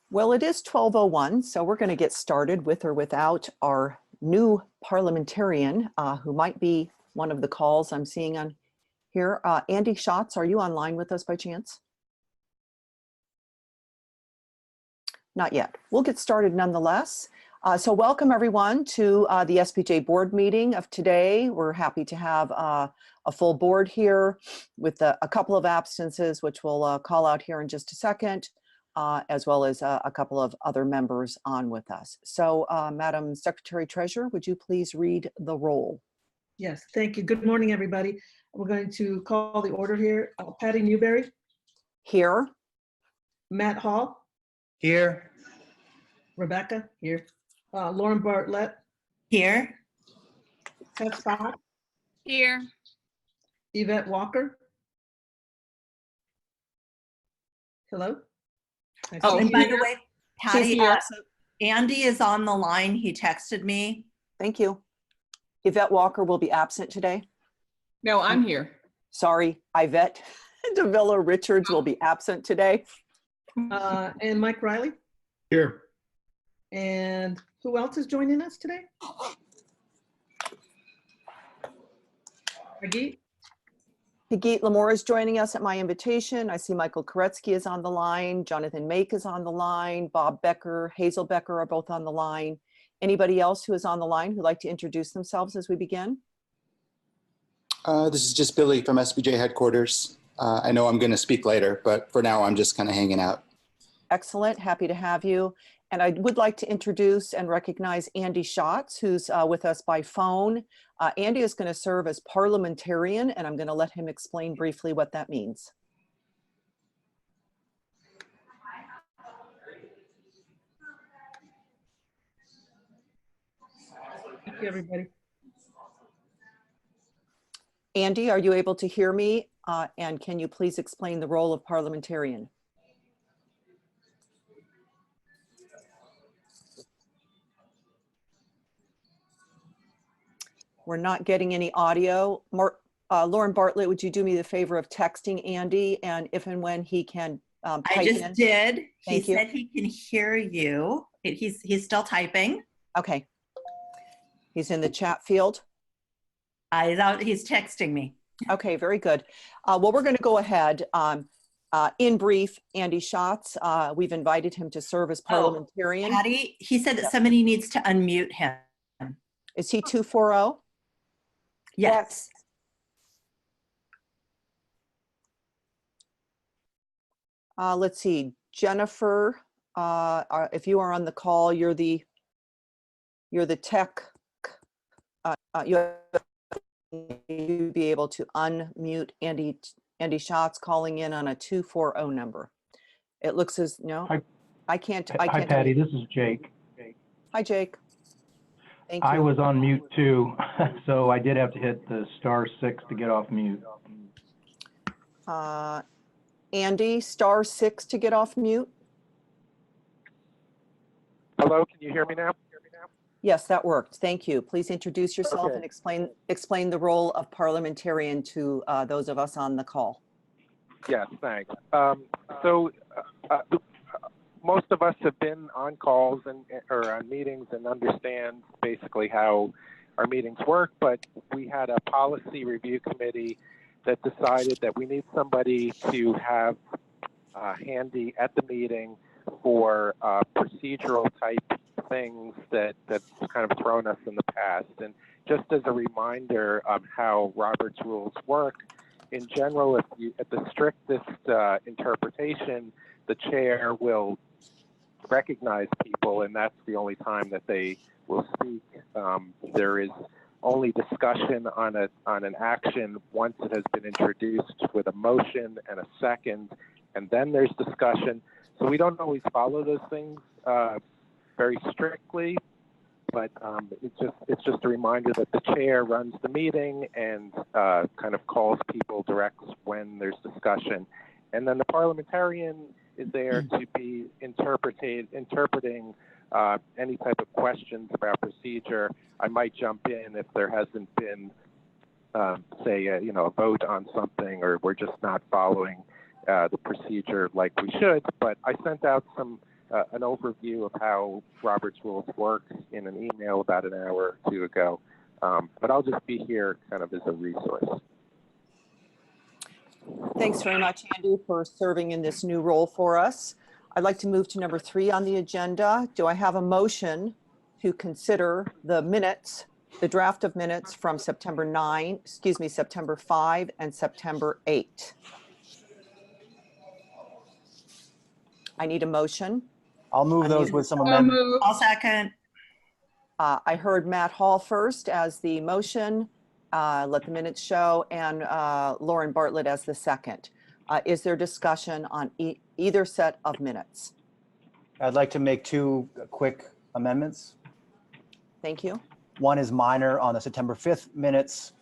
Well, it is 12:01, so we're going to get started with or without our new parliamentarian, who might be one of the calls I'm seeing on here. Andy Schatz, are you online with us by chance? Not yet. We'll get started nonetheless. So welcome everyone to the SPJ board meeting of today. We're happy to have a full board here with a couple of absences, which we'll call out here in just a second. As well as a couple of other members on with us. So, Madam Secretary Treasurer, would you please read the roll? Yes, thank you. Good morning, everybody. We're going to call the order here. Patty Newberry. Here. Matt Hall. Here. Rebecca. Here. Lauren Bartlett. Here. Tess Fox. Here. Yvette Walker. Hello. Oh, and by the way, Patty, here. Andy is on the line. He texted me. Thank you. Yvette Walker will be absent today. No, I'm here. Sorry, Yvette Davila Richards will be absent today. And Mike Riley. Here. And who else is joining us today? Agit. Hagit Lamore is joining us at my invitation. I see Michael Koretsky is on the line. Jonathan Make is on the line. Bob Becker, Hazel Becker are both on the line. Anybody else who is on the line who'd like to introduce themselves as we begin? This is just Billy from SPJ headquarters. I know I'm going to speak later, but for now I'm just kind of hanging out. Excellent, happy to have you. And I would like to introduce and recognize Andy Schatz, who's with us by phone. Andy is going to serve as parliamentarian, and I'm going to let him explain briefly what that means. Thank you, everybody. Andy, are you able to hear me? And can you please explain the role of parliamentarian? We're not getting any audio. Lauren Bartlett, would you do me the favor of texting Andy, and if and when he can type I just in? did. He Thank you. said he can hear you. He's still typing. Okay. He's in the chat field. He's texting me. Okay, very good. Well, we're going to go ahead. In brief, Andy Schatz, we've invited him to serve as parliamentarian. Patty, he said that somebody needs to unmute him. Is he 240? Yes. Let's see, Jennifer, if you are on the call, you're the tech. You'd be able to unmute Andy Schatz calling in on a 240 number. It looks as no. Hi. I can't. Hi, Patty. This is Jake. Hi, Jake. Thank you. I was on mute too, so I did have to hit the *6 to get off mute. Andy, *6 to get off mute. Hello, can you hear me now? Yes, that worked. Thank you. Please introduce yourself Okay. and explain the role of parliamentarian to those of us on the call. Yes, thanks. Most of us have been on calls or on meetings and understand basically how our meetings work, but we had a policy review committee that decided that we need somebody to have handy at the meeting for procedural type things that's kind of thrown us in the past. And just as a reminder of how Robert's rules work, in general, at the strictest interpretation, the chair will recognize people, and that's the only time that they will speak. There is only discussion on an action once it has been introduced with a motion and a second, and then there's discussion. So we don't always follow those things very strictly, but it's just a reminder that the chair runs the meeting and kind of calls people, directs when there's discussion, and then the parliamentarian is there to be interpreting any type of questions about procedure. I might jump in if there hasn't been, say, a vote on something, or we're just not following the procedure like we should. But I sent out some an overview of how Robert's Rules work in an email about an hour or two ago. But I'll just be here kind of as a resource. Thanks very much, Andy, for serving in this new role for us. I'd like to move to number 3 on the agenda. Do I have a motion to consider the minutes, the draft of minutes from September 5 and September 8? I need a motion. I'll move I those need- with some So amendments. moved. I'll second. I heard Matt Hall first as the motion, let the minutes show, and Lauren Bartlett as the second. Is there discussion on either set of minutes? I'd like to make 2 quick amendments. Thank you. One is minor on the September 5th minutes.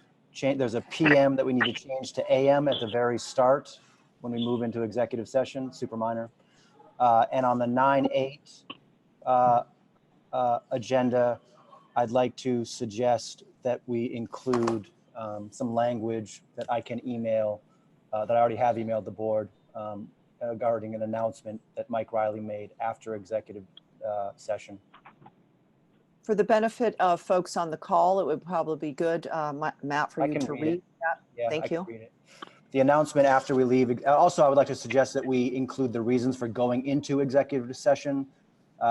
There's a PM that we need to change to AM at the very start when we move into executive session, super minor. And on the 9/8 agenda, I'd like to suggest that we include some language that I can email, that I already have emailed the board regarding an announcement that Mike Riley made after executive session. For the benefit of folks on the call, it would probably be good, Matt, for I you can to read read it. that. Yeah, Thank I can you. read it. The announcement after we leave. Also, I would like to suggest that we include the reasons for going into executive session.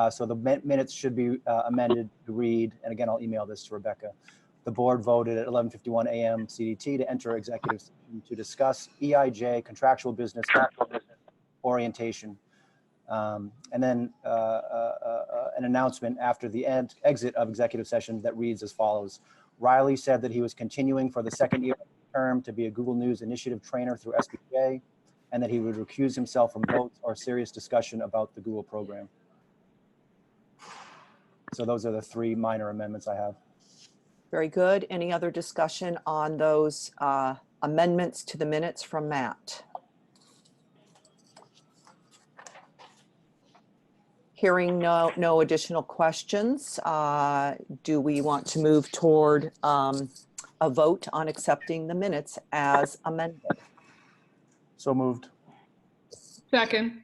So the minutes should be amended to read, and again, I'll email this to Rebecca. The board voted at 11:51 a.m. CDT to enter executive session to discuss EIJ contractual business orientation. And then an announcement after the exit of executive session that reads as follows. Riley said that he was continuing for the second year of the term to be a Google News Initiative trainer through SPJ, and that he would recuse himself from votes or serious discussion about the Google program. So those are the 3 minor amendments I have. Very good. Any other discussion on those amendments to the minutes from Matt? Hearing no additional questions, do we want to move toward a vote on accepting the minutes as amended? So moved. Second.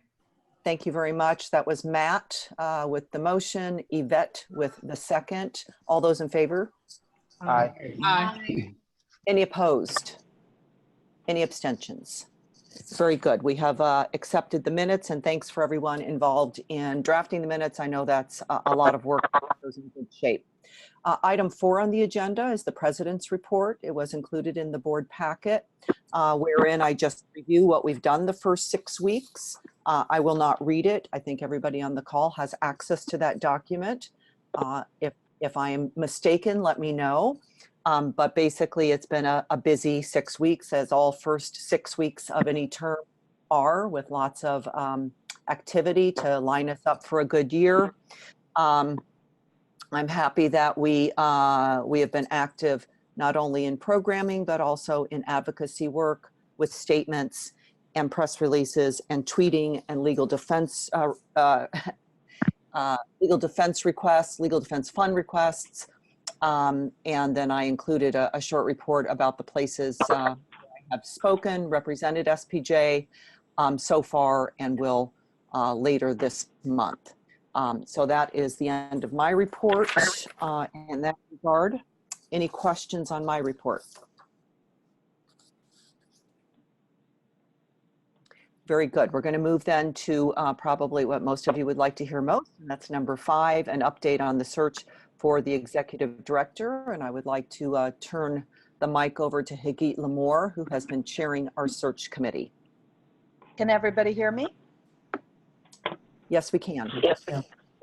Thank you very much. That was Matt with the motion, Yvette with the second. All those in favor? Aye. Aye. Any opposed? Any abstentions? Very good. We have accepted the minutes, and thanks for everyone involved in drafting the minutes. I know that's a lot of work. Those in good shape. Item 4 on the agenda is the president's report. It was included in the board packet, wherein I just review what we've done the first 6 weeks. I will not read it. I think everybody on the call has access to that document. If I am mistaken, let me know. But basically, it's been a busy 6 weeks, as all first 6 weeks of any term are, with lots of activity to line us up for a good year. I'm happy that we have been active not only in programming, but also in advocacy work with statements and press releases and tweeting and legal defense requests, legal defense fund requests. And then I included a short report about the places I have spoken, represented SPJ so far, and will later this month. So that is the end of my report in that regard. Any questions on my report? Very good. We're going to move then to probably what most of you would like to hear most, and that's number 5, an update on the search for the executive director. And I would like to turn the mic over to Hagit Lamore, who has been chairing our search committee. Can everybody hear me? Yes, we can. Yes.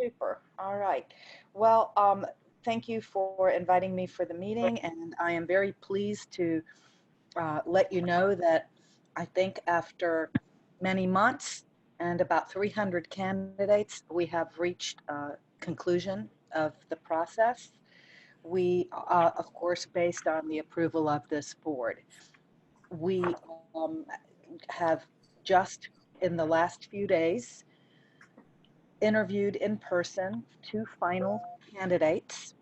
Super. All right. Well, thank you for inviting me for the meeting, and I am very pleased to let you know that I think after many months and about 300 candidates, we have reached a conclusion of the process. We, of course, based on the approval of this board. We have just in the last few days interviewed in person 2 final candidates,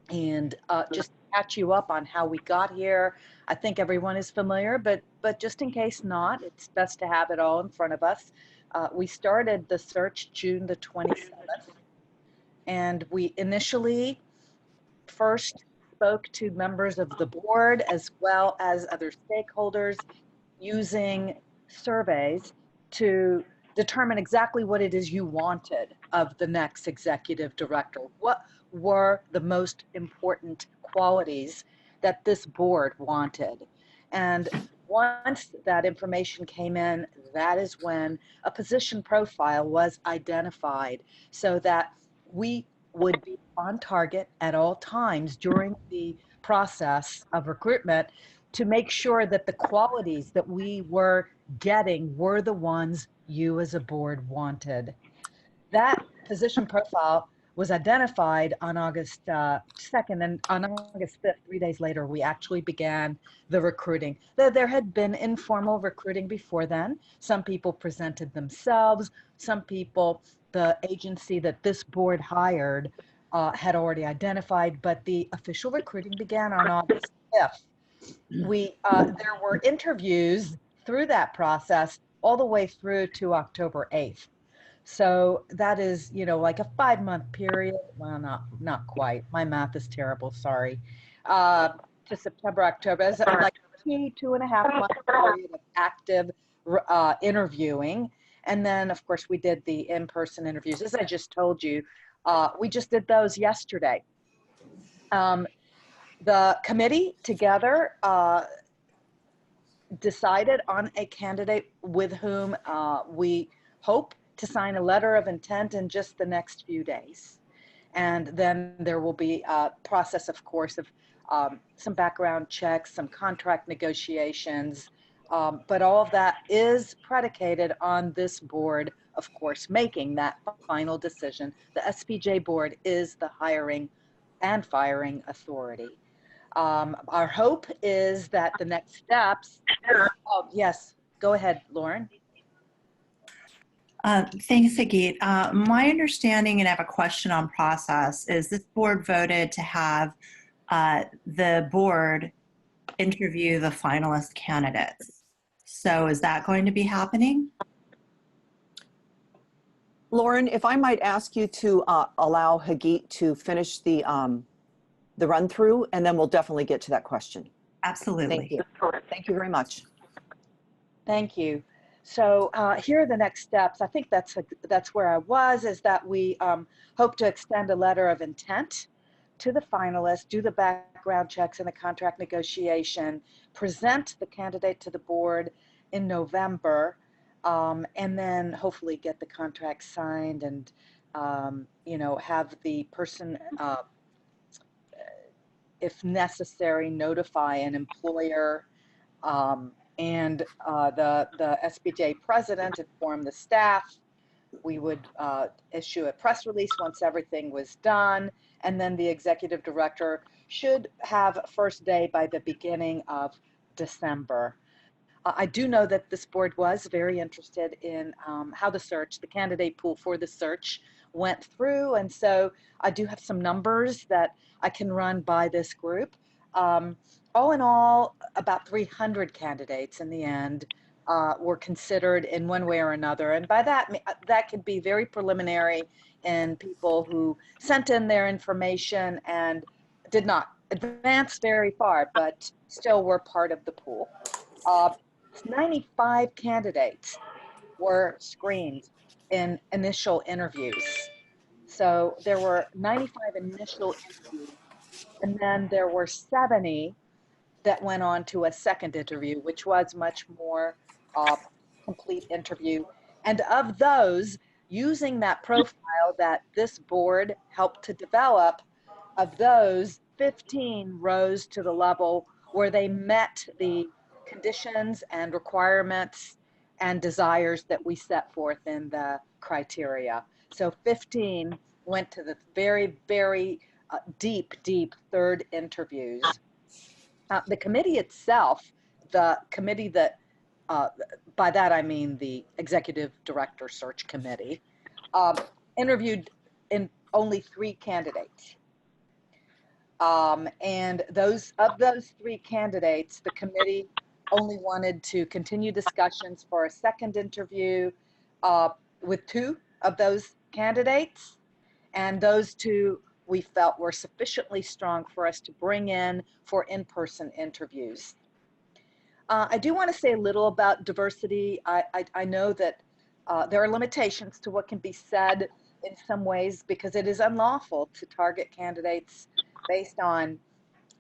and just to catch you up on how we got here. I think everyone is familiar, but just in case not, it's best to have it all in front of us. We started the search June the 27th, and we initially first spoke to members of the board as well as other stakeholders using surveys to determine exactly what it is you wanted of the next executive director. What were the most important qualities that this board wanted? And once that information came in, that is when a position profile was identified so that we would be on target at all times during the process of recruitment to make sure that the qualities that we were getting were the ones you as a board wanted. That position profile was identified on August 2nd, and on August 5th, 3 days later, we actually began the recruiting. There had been informal recruiting before then. Some people presented themselves. Some people, the agency that this board hired had already identified, but the official recruiting began on August 5th. There were interviews through that process all the way through to October 8th. So that is, like a 5-month period. Well, not quite. My math is terrible. Sorry. To September, October. It's like 2.5 month period of active interviewing. And then, of course, we did the in-person interviews. As I just told you, we just did those yesterday. The committee together decided on a candidate with whom we hope to sign a letter of intent in just the next few days. And then there will be a process, of course, of some background checks, some contract negotiations, but all of that is predicated on this board, of course, making that final decision. The SPJ board is the hiring and firing authority. Our hope is that the next steps, oh, yes, go ahead, Lauren. Thanks, Sagit. My understanding, and I have a question on process, is this board voted to have the board interview the finalist candidates. So is that going to be happening? Lauren, if I might ask you to allow Hagit to finish the run through, and then we'll definitely get to that question. Absolutely. Thank you. Thank you very much. Thank you. So here are the next steps. I think that's where I was, is that we hope to extend a letter of intent to the finalists, do the background checks and the contract negotiation, present the candidate to the board in November, and then hopefully get the contract signed and, have the person, if necessary, notify an employer and the SPJ president inform the staff. We would issue a press release once everything was done, and then the executive director should have first day by the beginning of December. I do know that this board was very interested in how the candidate pool for the search went through, and so I do have some numbers that I can run by this group. All in all, about 300 candidates in the end were considered in one way or another. And by that could be very preliminary in people who sent in their information and did not advance very far, but still were part of the pool. 95 candidates were screened in initial interviews. So there were 95 initial interviews, and then there were 70 that went on to a second interview, which was much more complete interview. And of those, using that profile that this board helped to develop, of those, 15 rose to the level where they met the conditions and requirements and desires that we set forth in the criteria. So 15 went to the very, very deep third interviews. The committee itself, the committee that, by that I mean the executive director search committee, interviewed in only 3 candidates. And of those 3 candidates, the committee only wanted to continue discussions for a second interview with 2 of those candidates, and those 2 we felt were sufficiently strong for us to bring in for in-person interviews. I do want to say a little about diversity. I know that there are limitations to what can be said in some ways because it is unlawful to target candidates based on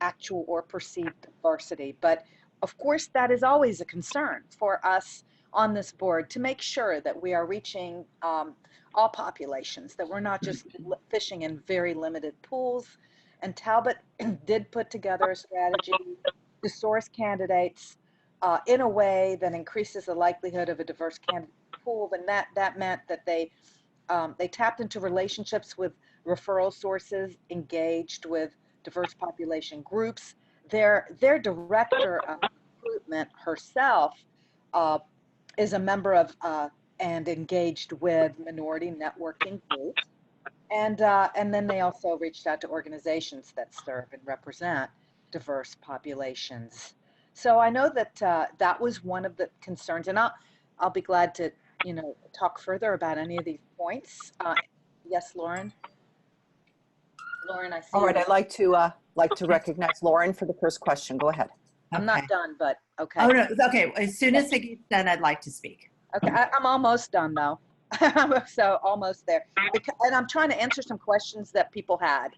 actual or perceived diversity. But of course, that is always a concern for us on this board to make sure that we are reaching all populations, that we're not just fishing in very limited pools. And Talbot did put together a strategy to source candidates in a way that increases the likelihood of a diverse candidate pool. And that meant that they tapped into relationships with referral sources, engaged with diverse population groups. Their director of recruitment herself is a member of and engaged with minority networking groups. And then they also reached out to organizations that serve and represent diverse populations. So I know that that was one of the concerns, and I'll be glad to talk further about any of these points. Yes, Lauren. Lauren, I see. All right, I'd like to recognize Lauren for the first question. Go ahead. I'm not done, but okay. Oh, no. Okay. As soon as Higgy's done, I'd like to speak. Okay, I'm almost done though. So almost there. And I'm trying to answer some questions that people had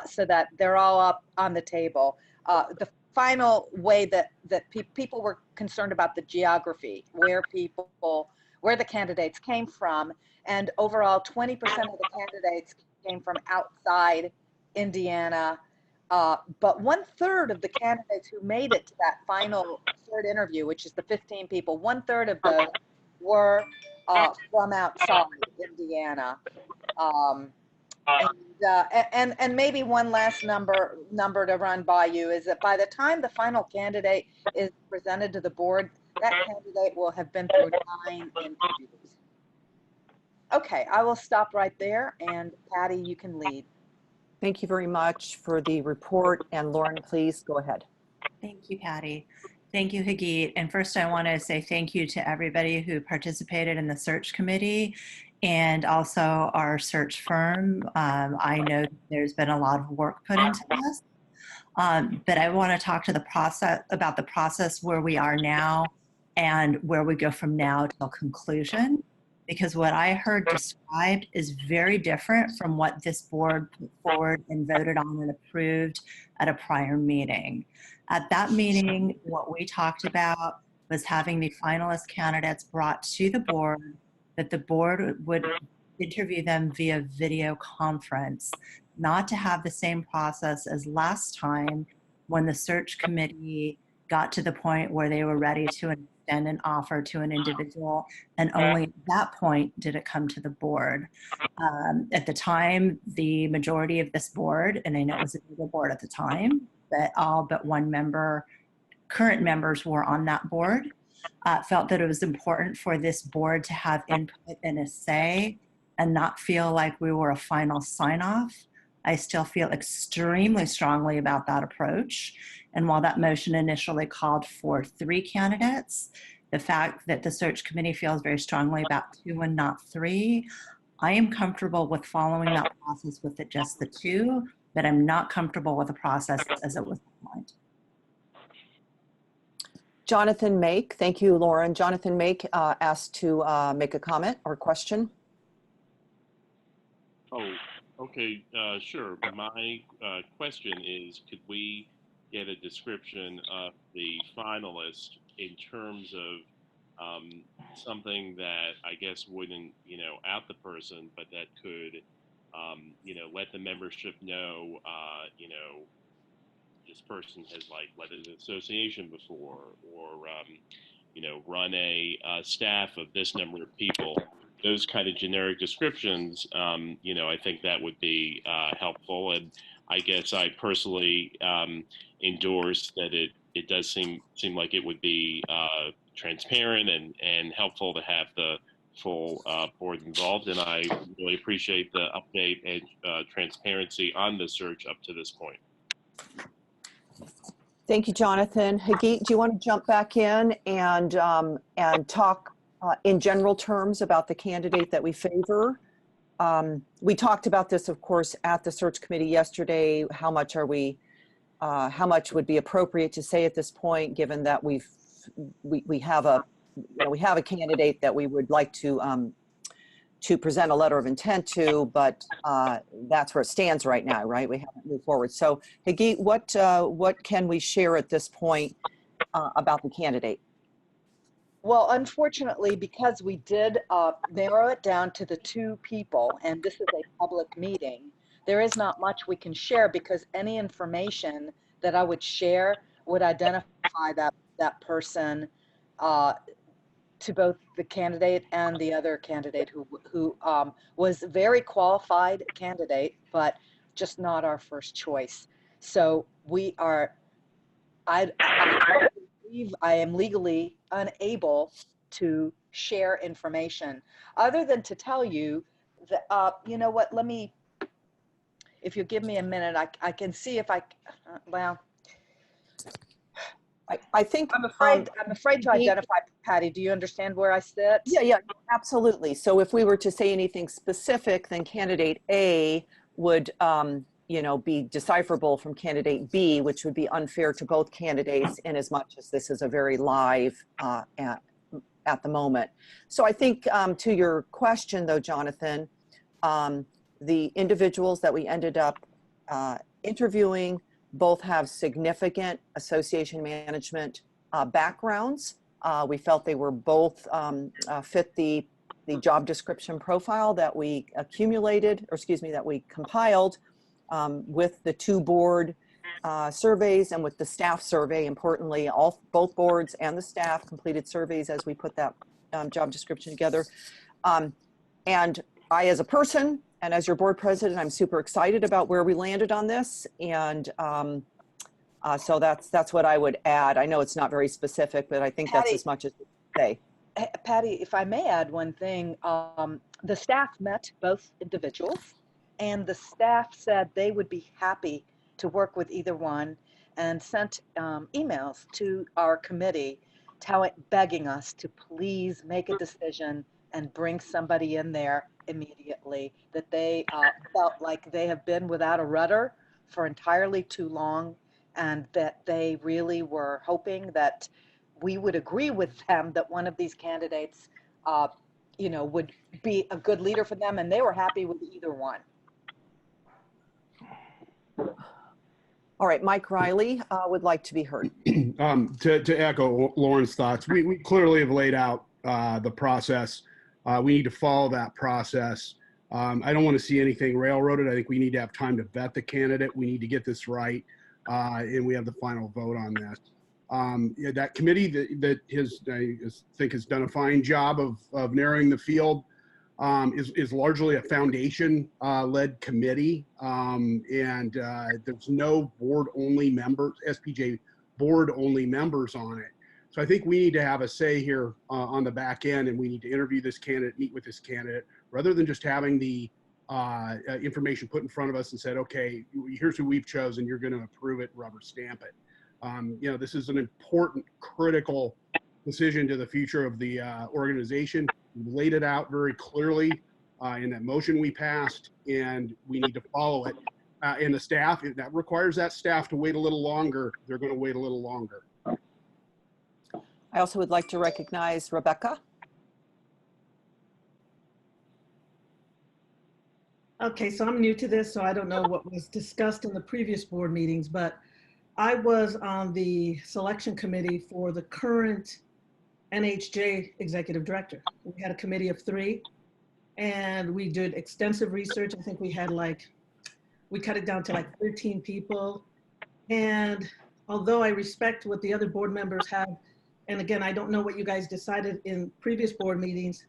so that they're all up on the table. The final way that people were concerned about the geography, where the candidates came from, and overall 20% of the candidates came from outside Indiana. But 1/3 of the candidates who made it to that final 3rd interview, which is the 15 people, 1/3 of those were from outside Indiana. And maybe one last number to run by you is that by the time the final candidate is presented to the board, that candidate will have been through 9 interviews. Okay, I will stop right there, and Patty, you can lead. Thank you very much for the report. And Lauren, please go ahead. Thank you, Patty. Thank you, Hagit. And first, I want to say thank you to everybody who participated in the search committee and also our search firm. I know there's been a lot of work put into this, but I want to talk to about the process where we are now and where we go from now till conclusion, because what I heard described is very different from what this board put forward and voted on and approved at a prior meeting. At that meeting, what we talked about was having the finalist candidates brought to the board, that the board would interview them via video conference, not to have the same process as last time when the search committee got to the point where they were ready to extend an offer to an individual, and only at that point did it come to the board. At the time, the majority of this board, and I know it was a bigger board at the time, but all but one member, current members were on that board, felt that it was important for this board to have input and a say and not feel like we were a final sign-off. I still feel extremely strongly about that approach. And while that motion initially called for 3 candidates, the fact that the search committee feels very strongly about 2 and not 3, I am comfortable with following that process with just the 2, but I'm not comfortable with the process as it was outlined. Jonathan Make, thank you, Lauren. Jonathan Make asked to make a comment or question. Oh, okay, sure. My question is, could we get a description of the finalist in terms of something that I guess wouldn't, out the person, but that could, let the membership know, this person has led an association before, or run a staff of this number of people. Those kind of generic descriptions, I think that would be helpful. And I guess I personally endorse that it does seem like it would be transparent and helpful to have the full board involved. And I really appreciate the update and transparency on the search up to this point. Thank you, Jonathan. Hagit, do you want to jump back in and talk in general terms about the candidate that we favor. We talked about this, of course, at the search committee yesterday. How much would be appropriate to say at this point, given that we have a candidate that we would like to present a letter of intent to, but that's where it stands right now, right? We haven't moved forward. So, Hagit, what can we share at this point about the candidate? Well, unfortunately, because we did narrow it down to the 2 people, and this is a public meeting, there is not much we can share, because any information that I would share would identify that person to both the candidate and the other candidate who was a very qualified candidate, but just not our first choice. So I believe I am legally unable to share information other than to tell you that, you know what, if you give me a minute, I can see if well, I think I'm afraid to identify, Patty. Do you understand where I sit? Yeah, absolutely. So if we were to say anything specific, then candidate A would, be decipherable from candidate B, which would be unfair to both candidates in as much as this is a very live at the moment. So I think to your question though, Jonathan, the individuals that we ended up interviewing both have significant association management backgrounds. We felt they were both fit the job description profile that we that we compiled with the 2 board surveys and with the staff survey. Importantly, both boards and the staff completed surveys as we put that job description together. And I, as a person and as your board president, I'm super excited about where we landed on this. And so that's what I would add. I know it's not very specific, but I think Patty, that's as much as we can say. Patty, if I may add one thing, the staff met both individuals, and the staff said they would be happy to work with either one, and sent emails to our committee begging us to please make a decision and bring somebody in there immediately, that they felt like they have been without a rudder for entirely too long, and that they really were hoping that we would agree with them that one of these candidates would be a good leader for them, and they were happy with either one. All right, Mike Riley would like to be heard. To echo Lauren's thoughts, we clearly have laid out the process. We need to follow that process. I don't want to see anything railroaded. I think we need to have time to vet the candidate. We need to get this right, and we have the final vote on this. That committee that has done a fine job of narrowing the field is largely a foundation-led committee, and there's no board-only members, SPJ board-only members on it. So I think we need to have a say here on the back end, and we need to interview this candidate, meet with this candidate, rather than just having the information put in front of us and said, okay, here's who we've chosen, you're going to approve it, rubber stamp it. This is an important, critical decision to the future of the organization. We laid it out very clearly in that motion we passed, and we need to follow it. And the staff, if that requires that staff to wait a little longer, they're going to wait a little longer. I also would like to recognize Rebecca. Okay, so I'm new to this, so I don't know what was discussed in the previous board meetings, but I was on the selection committee for the current NHJ executive director. We had a committee of 3, and we did extensive research. I think we cut it down to like 13 people. And although I respect what the other board members have, and again, I don't know what you guys decided in previous board meetings,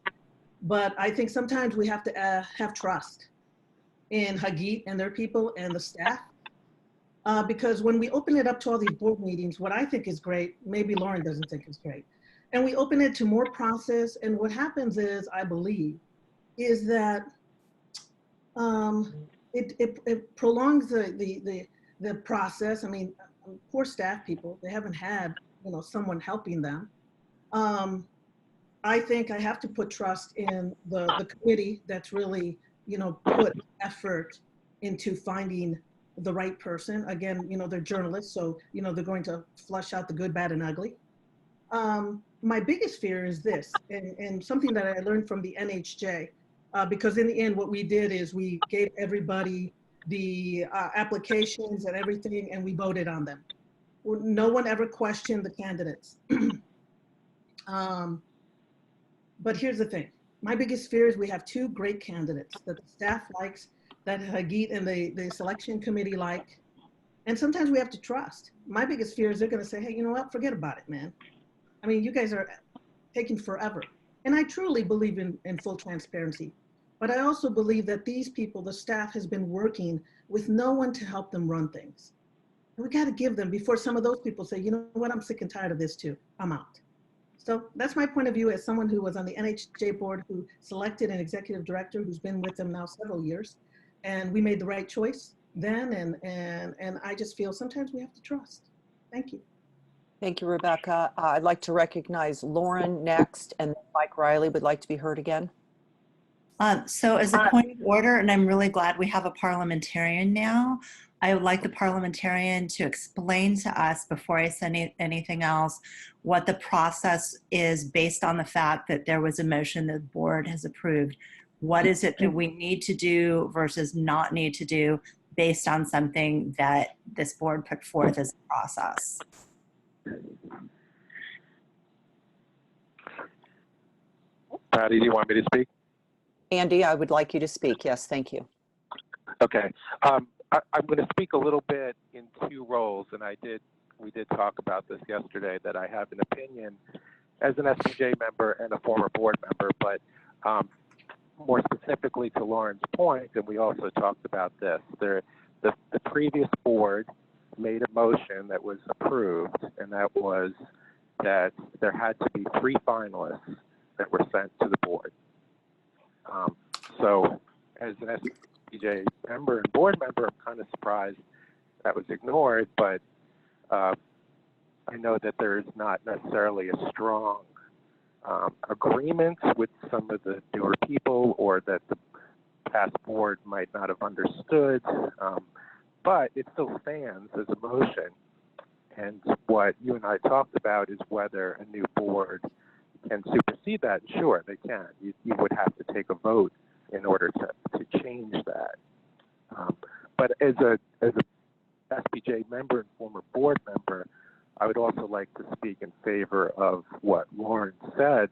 but I think sometimes we have to have trust in Hagit and their people and the staff. Because when we open it up to all these board meetings, what I think is great, maybe Lauren doesn't think is great, and we open it to more process, and what happens is, I believe, is that it prolongs the process. I mean, poor staff people, they haven't had someone helping them. I think I have to put trust in the committee that's really, put effort into finding the right person. Again, they're journalists, so, they're going to flush out the good, bad, and ugly. My biggest fear is this, and something that I learned from the NHJ, because in the end, what we did is we gave everybody the applications and everything, and we voted on them. No one ever questioned the candidates. But here's the thing. My biggest fear is we have two great candidates that the staff likes, that Hagit and the selection committee like, and sometimes we have to trust. My biggest fear is they're going to say, hey, you know what? Forget about it, man. I mean, you guys are taking forever. And I truly believe in full transparency. But I also believe that these people, the staff, has been working with no one to help them run things. And we got to give them, before some of those people say, you know what, I'm sick and tired of this too. I'm out. So that's my point of view as someone who was on the NHJ board, who selected an executive director who's been with them now several years. And we made the right choice then. And I just feel sometimes we have to trust. Thank you. Thank you, Rebecca. I'd like to recognize Lauren next, and Mike Riley would like to be heard again. So as a point of order, and I'm really glad we have a parliamentarian now, I would like the parliamentarian to explain to us, before I say anything else, what the process is based on the fact that there was a motion that the board has approved. What is it that we need to do versus not need to do based on something that this board put forth as a process? Patty, do you want me to speak? Andy, I would like you to speak. Yes, thank you. Okay. I'm going to speak a little bit in two roles, and we did talk about this yesterday, that I have an opinion as an SPJ member and a former board member, but more specifically to Lauren's point, and we also talked about this, the previous board made a motion that was approved, and that was that there had to be 3 finalists that were sent to the board. So as an SPJ member and board member, I'm kind of surprised that was ignored, but I know that there is not necessarily a strong agreement with some of the newer people, or that the past board might not have understood, but it still stands as a motion. And what you and I talked about is whether a new board can supersede that. Sure, they can. You would have to take a vote in order to change that. But as a SPJ member and former board member, I would also like to speak in favor of what Lauren said,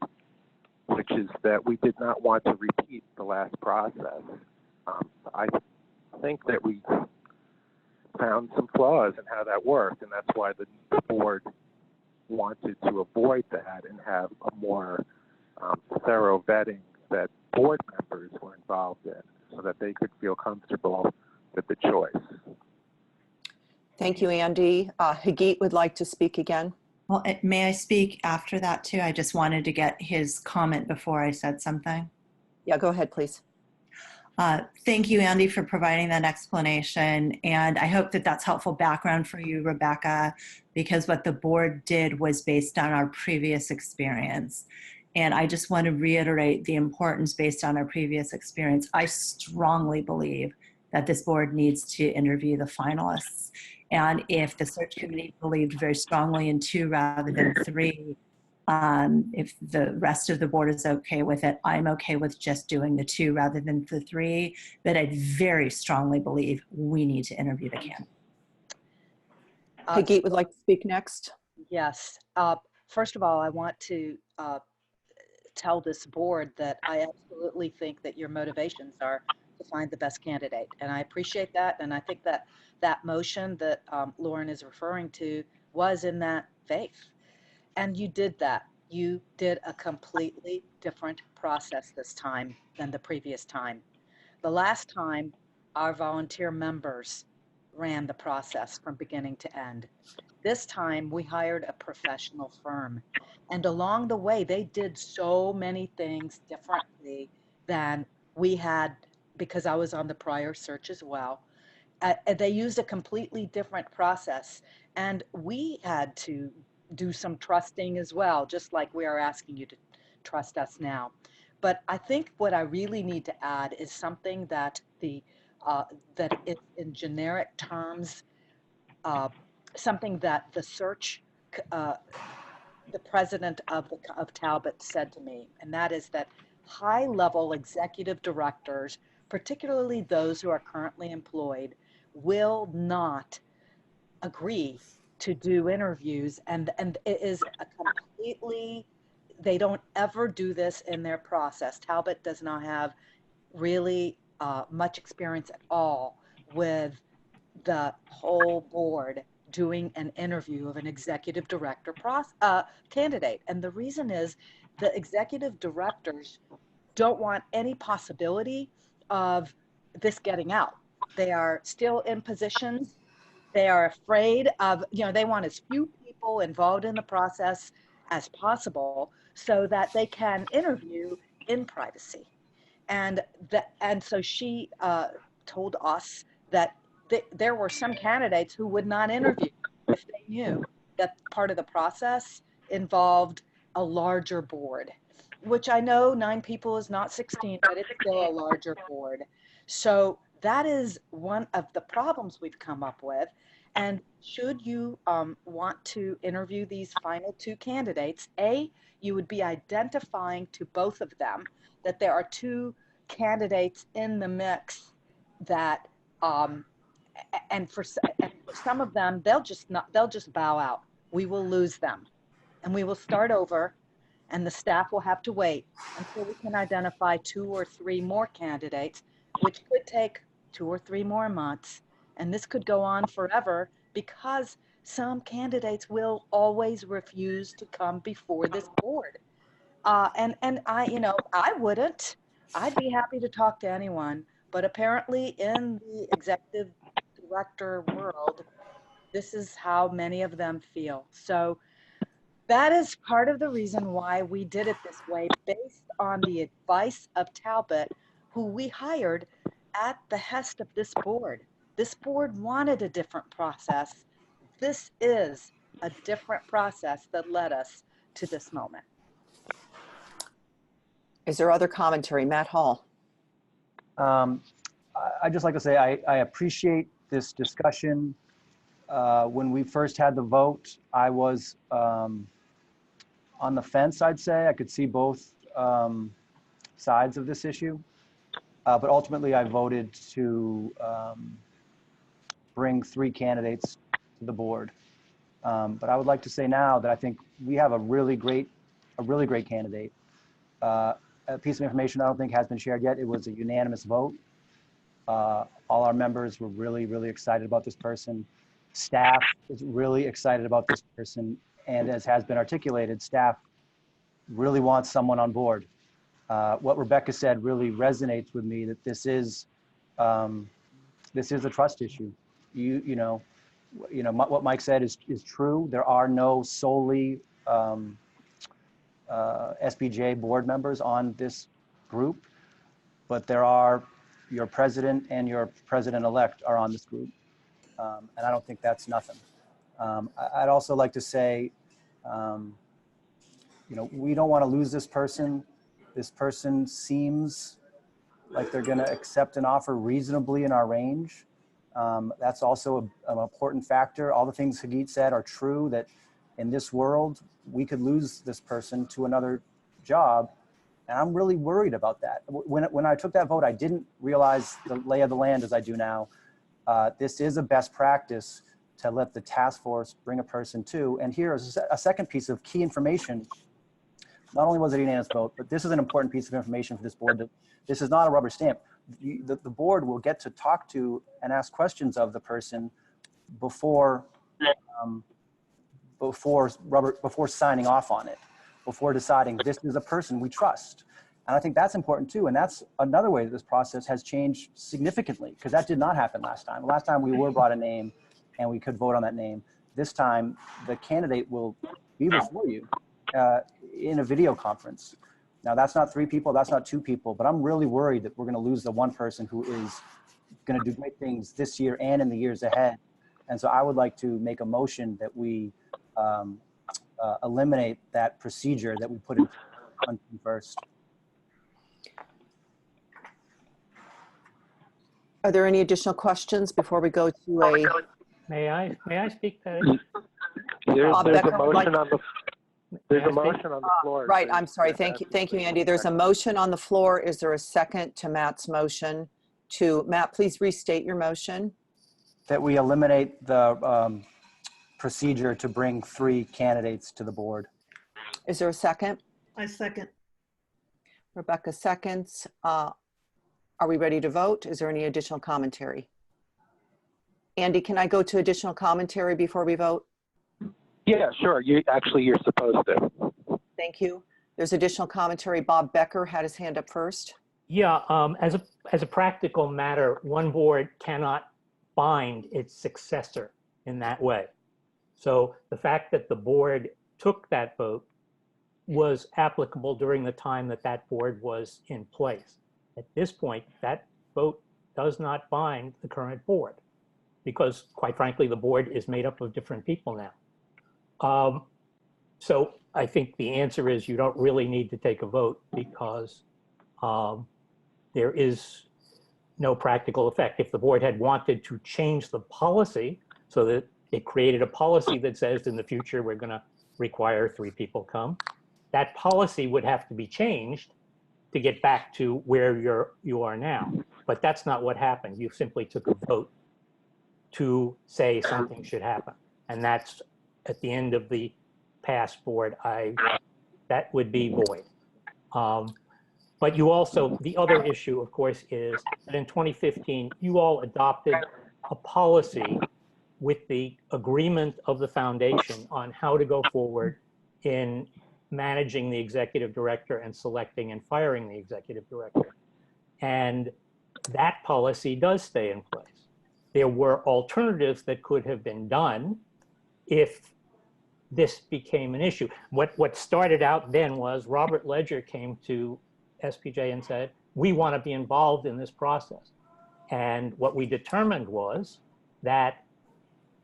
which is that we did not want to repeat the last process. I think that we found some flaws in how that worked, and that's why the board wanted to avoid that and have a more thorough vetting that board members were involved in, so that they could feel comfortable with the choice. Thank you, Andy. Hagit would like to speak again. Well, may I speak after that too? I just wanted to get his comment before I said something. Yeah, go ahead, please. Thank you, Andy, for providing that explanation. And I hope that that's helpful background for you, Rebecca, because what the board did was based on our previous experience. And I just want to reiterate the importance based on our previous experience. I strongly believe that this board needs to interview the finalists. And if the search committee believed very strongly in 2 rather than 3, if the rest of the board is okay with it, I'm okay with just doing the 2 rather than the 3. But I very strongly believe we need to interview the candidate. Hagit would like to speak next. Yes. First of all, I want to tell this board that I absolutely think that your motivations are to find the best candidate. And I appreciate that. And I think that that motion that Lauren is referring to was in that faith. And you did that. You did a completely different process this time than the previous time. The last time, our volunteer members ran the process from beginning to end. This time, we hired a professional firm. And along the way, they did so many things differently than we had, because I was on the prior search as well. They used a completely different process. And we had to do some trusting as well, just like we are asking you trust us now. But I think what I really need to add is something that that is in generic terms, something that the search, the president of Talbot said to me, and that is that high-level executive directors, particularly those who are currently employed, will not agree to do interviews, and it is a completely, they don't ever do this in their process. Talbot does not have really much experience at all with the whole board doing an interview of an executive director candidate. And the reason is the executive directors don't want any possibility of this getting out. They are still in positions. They are afraid of, they want as few people involved in the process as possible so that they can interview in privacy. And so she told us that there were some candidates who would not interview if they knew that part of the process involved a larger board, which I know 9 people is not 16, but it's still a larger board. So that is one of the problems we've come up with. And should you want to interview these final 2 candidates, you would be identifying to both of them that there are 2 candidates in the mix that, and for some of them, they'll just bow out. We will lose them, and we will start over, and the staff will have to wait until we can identify 2 or 3 more candidates, which could take 2 or 3 more months. And this could go on forever because some candidates will always refuse to come before this board. And I wouldn't. I'd be happy to talk to anyone, but apparently in the executive director world, this is how many of them feel. So that is part of the reason why we did it this way, based on the advice of Talbot, who we hired at the behest of this board. This board wanted a different process. This is a different process that led us to this moment. Is there other commentary? Matt Hall. I'd just like to say I appreciate this discussion. When we first had the vote, I was on the fence, I'd say. I could see both sides of this issue. But ultimately, I voted to bring 3 candidates to the board. But I would like to say now that I think we have a really great candidate. A piece of information I don't think has been shared yet. It was a unanimous vote. All our members were really, really excited about this person. Staff is really excited about this person. And as has been articulated, staff really wants someone on board. What Rebecca said really resonates with me, that this is a trust issue. What Mike said is true. There are no solely SPJ board members on this group, but there are, your president and your president-elect are on this group. And I don't think that's nothing. I'd also like to say, we don't want to lose this person. This person seems like they're going to accept an offer reasonably in our range. That's also an important factor. All the things Hagit said are true, that in this world, we could lose this person to another job. And I'm really worried about that. When I took that vote, I didn't realize the lay of the land as I do now. This is a best practice to let the task force bring a person to. And here is a second piece of key information. Not only was it a unanimous vote, but this is an important piece of information for this board. This is not a rubber stamp. The board will get to talk to and ask questions of the person before signing off on it, before deciding this is a person we trust. And I think that's important too. And that's another way that this process has changed significantly, because that did not happen last time. Last time we were brought a name and we could vote on that name. This time the candidate will be before you in a video conference. Now that's not 3 people, that's not 2 people, but I'm really worried that we're gonna lose the one person who is gonna do great things this year and in the years ahead. And so I would like to make a motion that we eliminate that procedure that we put in on June 1st. Are there any additional questions before we go to a? May I speak to There's Bob a Becker would like- motion on the, there's a motion on the floor. Right, so I'm sorry. you Thank you, have thank you, to- Andy. There's a motion on the floor. Is there a second to Matt's motion? Matt, please restate your motion. That we eliminate the procedure to bring 3 candidates to the board. Is there a second? I second. Rebecca seconds. Are we ready to vote? Is there any additional commentary? Andy, can I go to additional commentary before we vote? Yeah, sure. You're supposed to. Thank you. There's additional commentary. Bob Becker had his hand up first. Yeah, as a practical matter, one board cannot bind its successor in that way. So the fact that the board took that vote was applicable during the time that that board was in place. At this point, that vote does not bind the current board because, quite frankly, the board is made up of different people now. So I think the answer is you don't really need to take a vote because there is no practical effect. If the board had wanted to change the policy so that it created a policy that says in the future we're going to require 3 people come, that policy would have to be changed to get back to where you are now. But that's not what happened. You simply took a vote to say something should happen. And that's at the end of the past board, that would be void. But you also, the other issue, of course, is that in 2015, you all adopted a policy with the agreement of the foundation on how to go forward in managing the executive director and selecting and firing the executive director. And that policy does stay in place. There were alternatives that could have been done if this became an issue. What started out then was Robert Ledger came to SPJ and said, we want to be involved in this process. And what we determined was that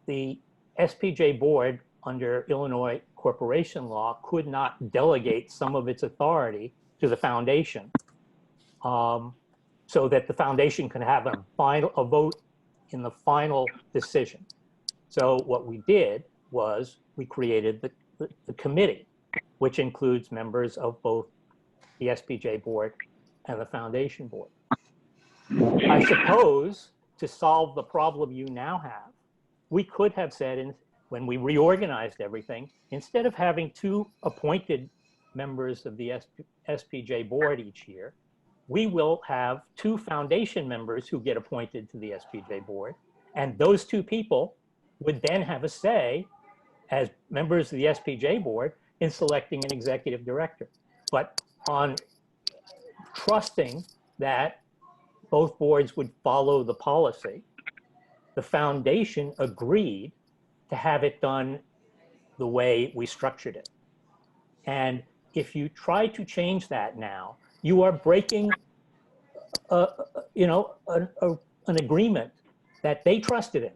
the SPJ board under Illinois corporation law could not delegate some of its authority to the foundation so that the foundation can have a vote in the final decision. So what we did was we created the committee, which includes members of both the SPJ board and the foundation board. I suppose to solve the problem you now have, we could have said when we reorganized everything, instead of having 2 appointed members of the SPJ board each year, we will have 2 foundation members who get appointed to the SPJ board. And those 2 people would then have a say as members of the SPJ board in selecting an executive director. But on trusting that both boards would follow the policy, the foundation agreed to have it done the way we structured it. And if you try to change that now, you are breaking an agreement that they trusted in.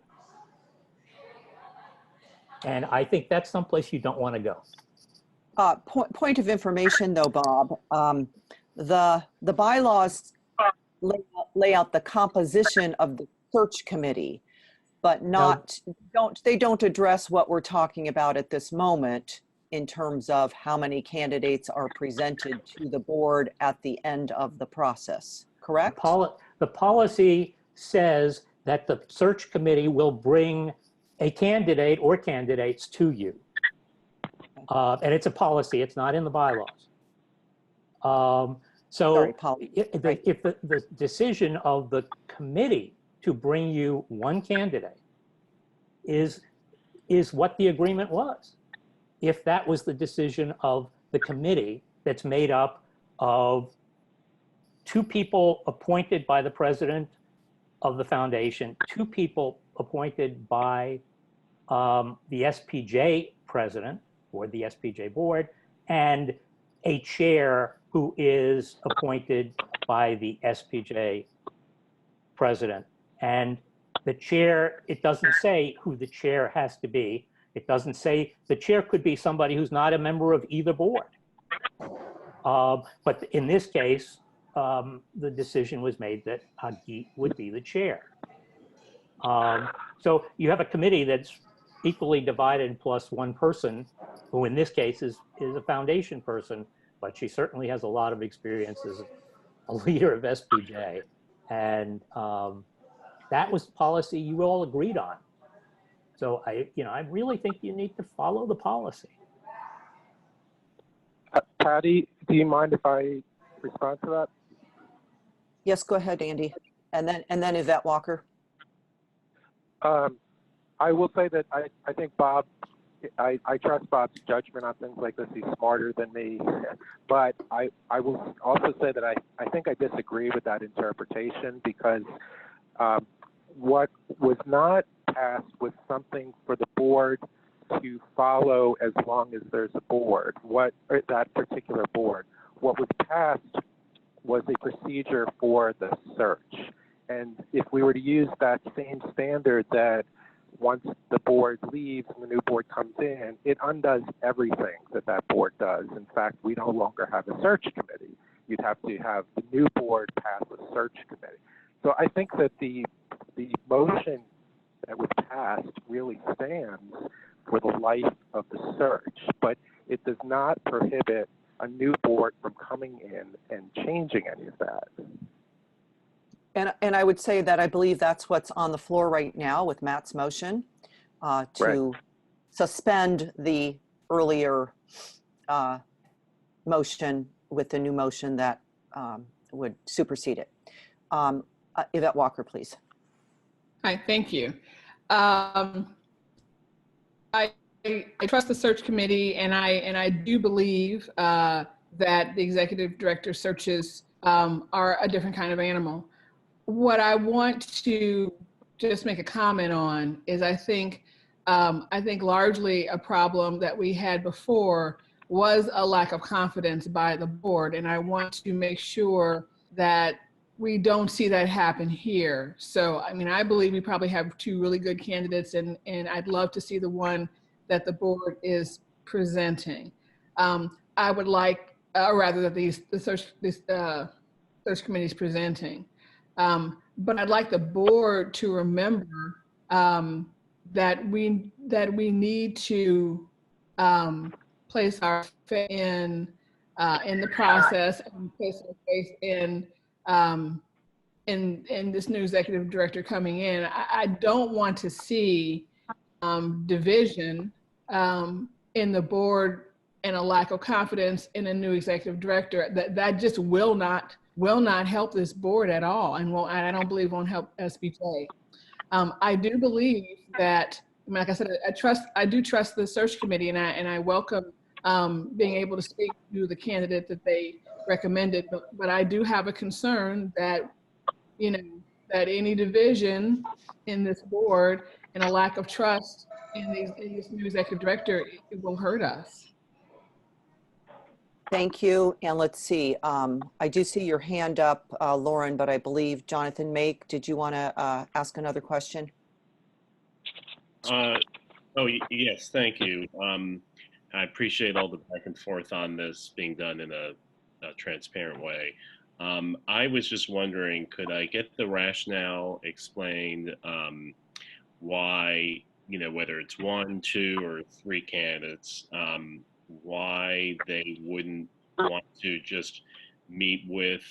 And I think that's someplace you don't want to go. Point of information though, Bob, the bylaws lay out the composition of the search committee, but they don't address what we're talking about at this moment in terms of how many candidates are presented to the board at the end of the process, correct? The policy says that the search committee will bring a candidate or candidates to you. And it's a policy, it's not in the bylaws. If the decision of the committee to bring you one candidate is what the agreement was, if that was the decision of the committee that's made up of 2 people appointed by the president of the foundation, 2 people appointed by the SPJ president or the SPJ board, and a chair who is appointed by the SPJ president. And the chair, it doesn't say who the chair has to be. It doesn't say the chair could be somebody who's not a member of either board. But in this case, the decision was made that Geet would be the chair. So you have a committee that's equally divided plus one person, who in this case is a foundation person, but she certainly has a lot of experience as a leader of SPJ. And that was the policy you all agreed on. So I really think you need to follow the policy. Patty, do you mind if I respond to that? Yes, go ahead, Andy. And then Yvette Walker. I will say that I think Bob, I trust Bob's judgment on things like this. He's smarter than me. But I will also say that I think I disagree with that interpretation, because what was not passed was something for the board to follow as long as there's a board, that particular board. What was passed was a procedure for the search. And if we were to use that same standard, that once the board leaves and the new board comes in, it undoes everything that board does. In fact, we no longer have a search committee. You'd have to have the new board pass a search committee. So I think that the motion that was passed really stands for the life of the search, but it does not prohibit a new board from coming in and changing any of that. And I would say that I believe that's what's on the floor right now with Matt's motion to suspend the earlier motion with the new motion that would supersede it. Yvette Walker, please. Hi, thank you. I trust the search committee, and I do believe that the executive director searches are a different kind of animal. What I want to just make a comment on is I think largely a problem that we had before was a lack of confidence by the board, and I want to make sure that we don't see that happen here. So, I mean, I believe we probably have two really good candidates, and I'd love to see the one that the board is presenting. I would like, or rather that the search committee is presenting. But I'd like the board to remember that we need to place our faith in the process and place our faith in this new executive director coming in. I don't want to see division in the board and a lack of confidence in a new executive director. That just will not help this board at all, and I don't believe won't help SPJ. I do believe that, like I said, I do trust the search committee, and I welcome being able to speak to the candidate that they recommended. But I do have a concern that, that any division in this board and a lack of trust in this new executive director, it will hurt us. Thank you. And let's see, I do see your hand up, Lauren, but I believe Jonathan Make, did you want to ask another question? Yes, thank you. I appreciate all the back and forth on this being done in a transparent way. I was just wondering, could I get the rationale explained why, whether it's 1, 2, or 3 candidates, why they wouldn't want to just meet with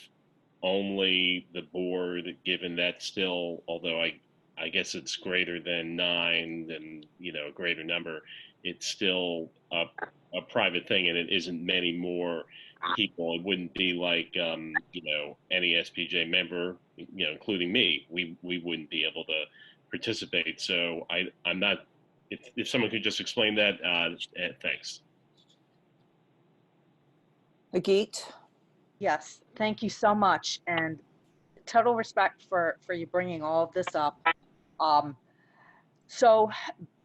only the board, given that still, although I guess it's greater than 9 and, a greater number, it's still a private thing, and it isn't many more people. It wouldn't be like, any SPJ member, including me, we wouldn't be able to participate. So I'm not, if someone could just explain that, thanks. Agit? Yes, thank you so much, and total respect for you bringing all of this up. So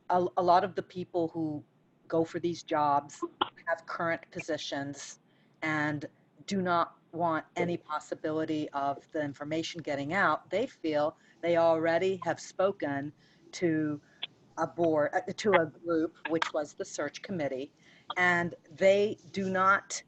a lot of the people who go for these jobs have current positions and do not want any possibility of the information getting out. They feel they already have spoken to a board, to a group, which was the search committee, and they do not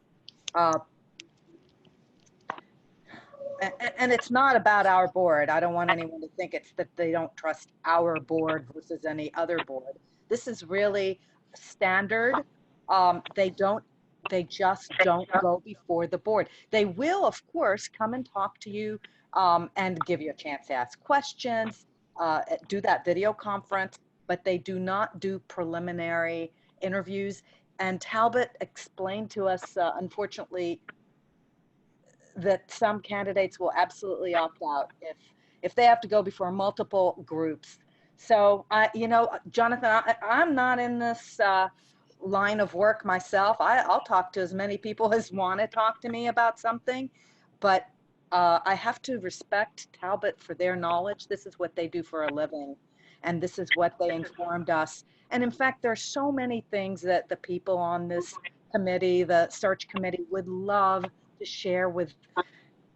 and it's not about our board. I don't want anyone to think it's that they don't trust our board versus any other board. This is really standard. They just don't go before the board. They will, of course, come and talk to you and give you a chance to ask questions, do that video conference, but they do not do preliminary interviews. And Talbot explained to us, unfortunately, that some candidates will absolutely opt out if they have to go before multiple groups. So, you know, Jonathan, I'm not in this line of work myself. I'll talk to as many people as want to talk to me about something, but I have to respect Talbot for their knowledge. This is what they do for a living, and this is what they informed us. And in fact, there's so many things that the people on this committee, the search committee, would love to share with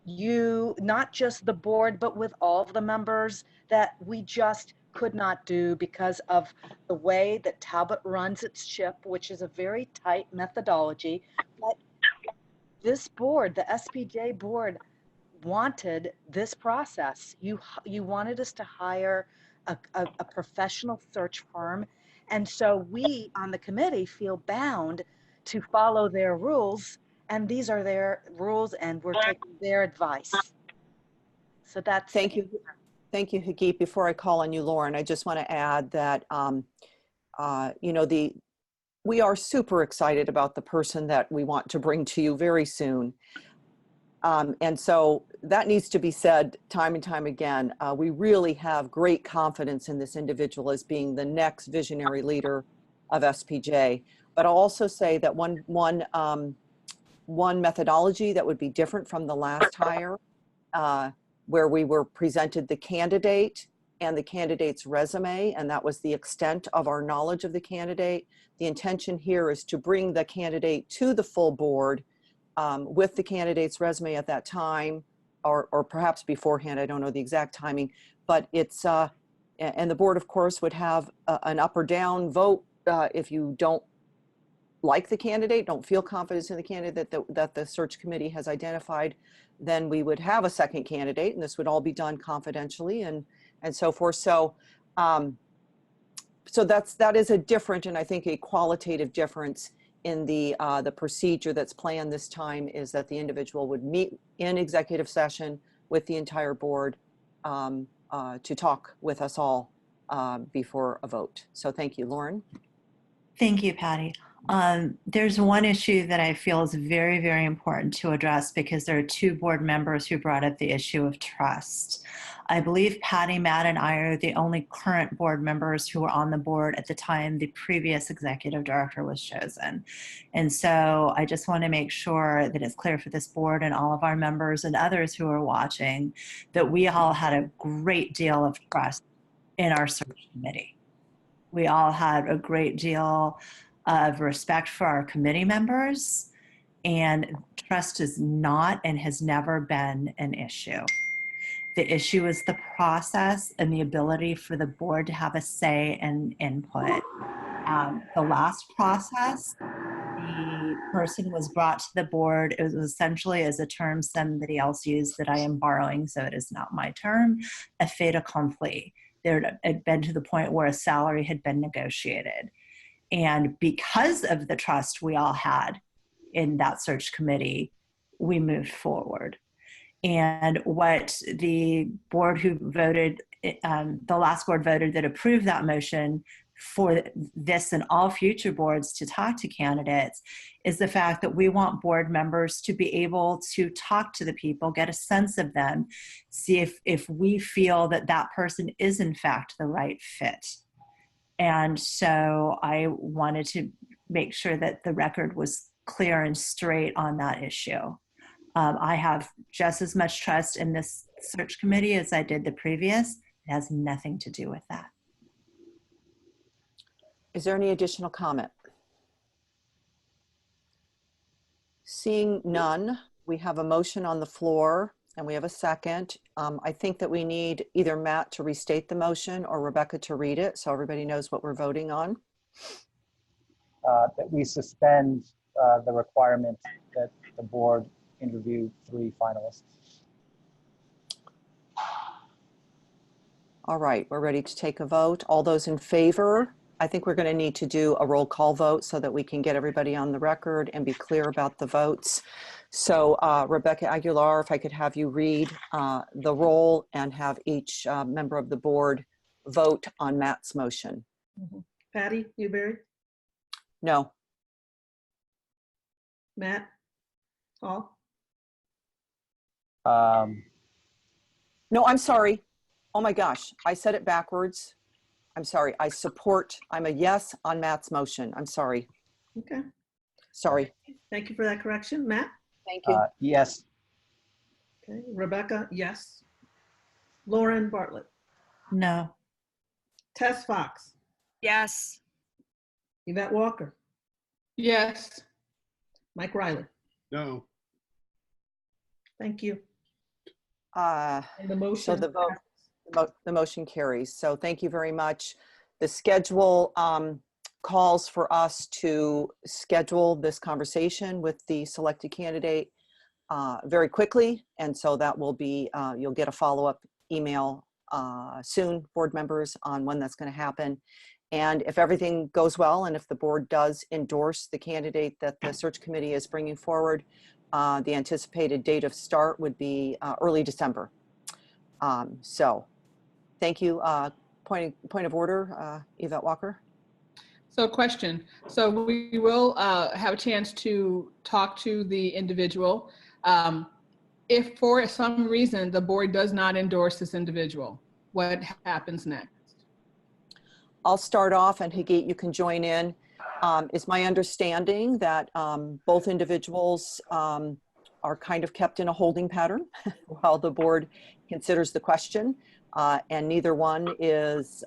you, not just the board, but with all of the members, that we just could not do because of the way that Talbot runs its ship, which is a very tight methodology. But this board, the SPJ board, wanted this process. You wanted us to hire a professional search firm. And so we on the committee feel bound to follow their rules. And these are their rules, and we're taking their advice. So that's. Thank you. Thank you, Hagit. Before I call on you, Lauren, I just want to add that, you know, we are super excited about the person that we want to bring to you very soon. And so that needs to be said time and time again. We really have great confidence in this individual as being the next visionary leader of SPJ. But I'll also say that one methodology that would be different from the last hire, where we were presented the candidate and the candidate's resume, and that was the extent of our knowledge of the candidate. The intention here is to bring the candidate to the full board with the candidate's resume at that time, or perhaps beforehand, I don't know the exact timing, but it's, and the board, of course, would have an up or down vote if you don't like the candidate, don't feel confident in the candidate that the search committee has identified, then we would have a second candidate, and this would all be done confidentially and so forth. So, so that is a different, and I think a qualitative difference in the procedure that's planned this time, is that the individual would meet in executive session with the entire board to talk with us all before a vote. So thank you, Lauren. Thank you, Patty. There's one issue that I feel is very, very important to address, because there are two board members who brought up the issue of trust. I believe Patty, Matt, and I are the only current board members who were on the board at the time the previous executive director was chosen. And so I just want to make sure that it's clear for this board and all of our members and others who are watching that we all had a great deal of trust in our search committee. We all had a great deal of respect for our committee members, and trust is not and has never been an issue. The issue is the process and the ability for the board to have a say and input. The last process, the person was brought to the board. It was essentially, as a term somebody else used that I am borrowing, so it is not my term, a fait accompli. There had been to the point where a salary had been negotiated. And because of the trust we all had in that search committee, we moved forward. And what the board who voted, the last board voted that approved that motion for this and all future boards to talk to candidates, is the fact that we want board members to be able to talk to the people, get a sense of them, see if we feel that that person is in fact the right fit. And so I wanted to make sure that the record was clear and straight on that issue. I have just as much trust in this search committee as I did the previous. It has nothing to do with that. Is there any additional comment? Seeing none, we have a motion on the floor and we have a second. I think that we need either Matt to restate the motion or Rebecca to read it so everybody knows what we're voting on. That we suspend the requirement that the board interview 3 finalists. All right, we're ready to take a vote. All those in favor? I think we're going to need to do a roll call vote so that we can get everybody on the record and be clear about the votes. So Rebecca Aguilar, if I could have you read the roll and have each member of the board vote on Matt's motion. Patty Newberry, No. Matt Hall, No, I'm sorry. Oh my gosh, I said it backwards. I'm sorry. I support, I'm a yes on Matt's motion. I'm sorry. okay. Sorry. Thank you for that correction. Matt? Thank you. Yes. Okay. Rebecca, yes. Lauren Bartlett. No. Tess Fox. Yes. Yvette Walker. Yes. Mike Riley. No. Thank you. And the motion. So the motion carries. So thank you very much. The schedule calls for us to schedule this conversation with the selected candidate very quickly. And so that will be, you'll get a follow-up email soon, board members, on when that's going to happen. And if everything goes well, and if the board does endorse the candidate that the search committee is bringing forward, the anticipated date of start would be early December. So thank you. Point of order, Yvette Walker. So question. So we will have a chance to talk to the individual. If for some reason the board does not endorse this individual, what happens next? I'll start off, and Hagit, you can join in. It's my understanding that both individuals are kind of kept in a holding pattern while the board considers the question, and neither one is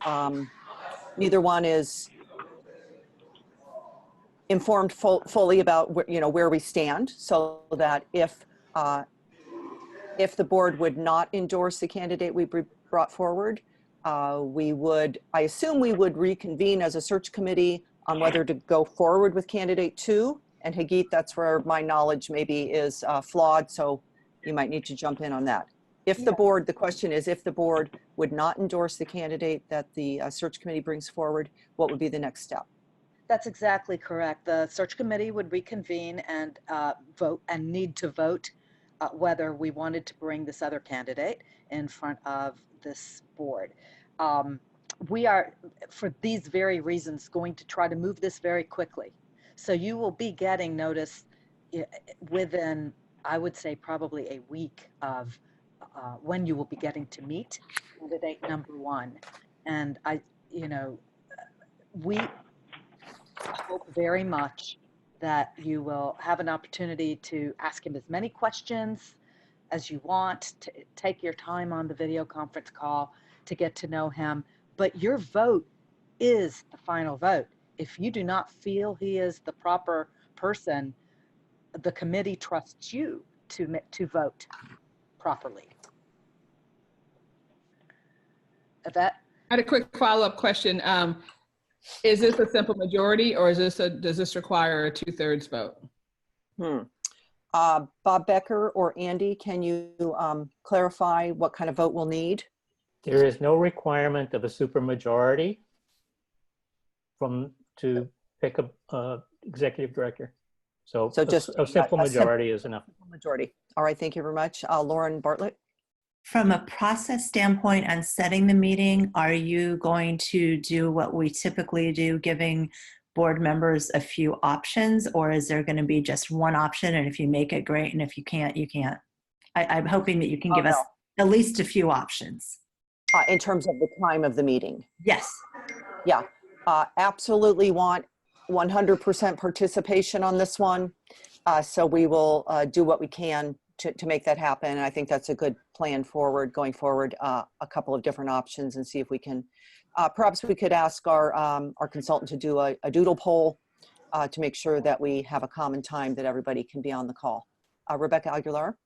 informed fully about where we stand, so that if the board would not endorse the candidate we brought forward, I assume we would reconvene as a search committee on whether to go forward with candidate 2. And Hagit, that's where my knowledge maybe is flawed, so you might need to jump in on that. If the board, the question is, if the board would not endorse the candidate that the search committee brings forward, what would be the next step? That's exactly correct. The search committee would reconvene and vote, and need to vote whether we wanted to bring this other candidate in front of this board. We are, for these very reasons, going to try to move this very quickly. So you will be getting notice within, I would say, probably a week of when you will be getting to meet candidate number 1. And we hope very much that you will have an opportunity to ask him as many questions as you want, to take your time on the video conference call to get to know him. But your vote is the final vote. If you do not feel he is the proper person, the committee trusts you to vote properly. Yvette? I had a quick follow-up question. Is this a simple majority, or does this require a 2/3 vote? Bob Becker or Andy, can you clarify what kind of vote we'll need? There is no requirement of a supermajority to pick a executive director. So just a simple majority is enough. Majority. All right, thank you very much. Lauren Bartlett. From a process standpoint and setting the meeting, are you going to do what we typically do, giving board members a few options, or is there going to be just one option, and if you make it, great, and if you can't, you can't? I'm hoping that you can give us at least a few options. In terms of the time of the meeting? Yes. Yeah, absolutely want 100% participation on this one. So we will do what we can to make that happen. And I think that's a good plan going forward, a couple of different options, and see if we can, perhaps we could ask our consultant to do a doodle poll to make sure that we have a common time that everybody can be on the call. Rebecca Aguilar.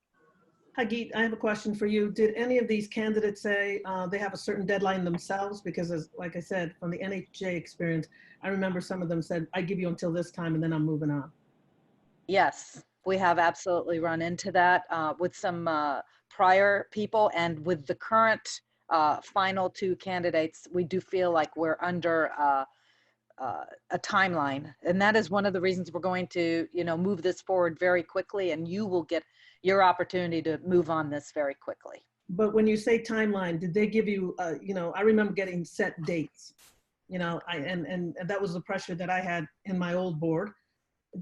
Hagit, I have a question for you. Did any of these candidates say they have a certain deadline themselves? Because like I said, from the NHJ experience, I remember some of them said, I give you until this time and then I'm moving on. Yes, we have absolutely run into that with some prior people, and with the current final two candidates, we do feel like we're under a timeline. And that is one of the reasons we're going to, move this forward very quickly, and you will get your opportunity to move on this very quickly. But when you say timeline, did they give you, I remember getting set dates, and that was the pressure that I had in my old board.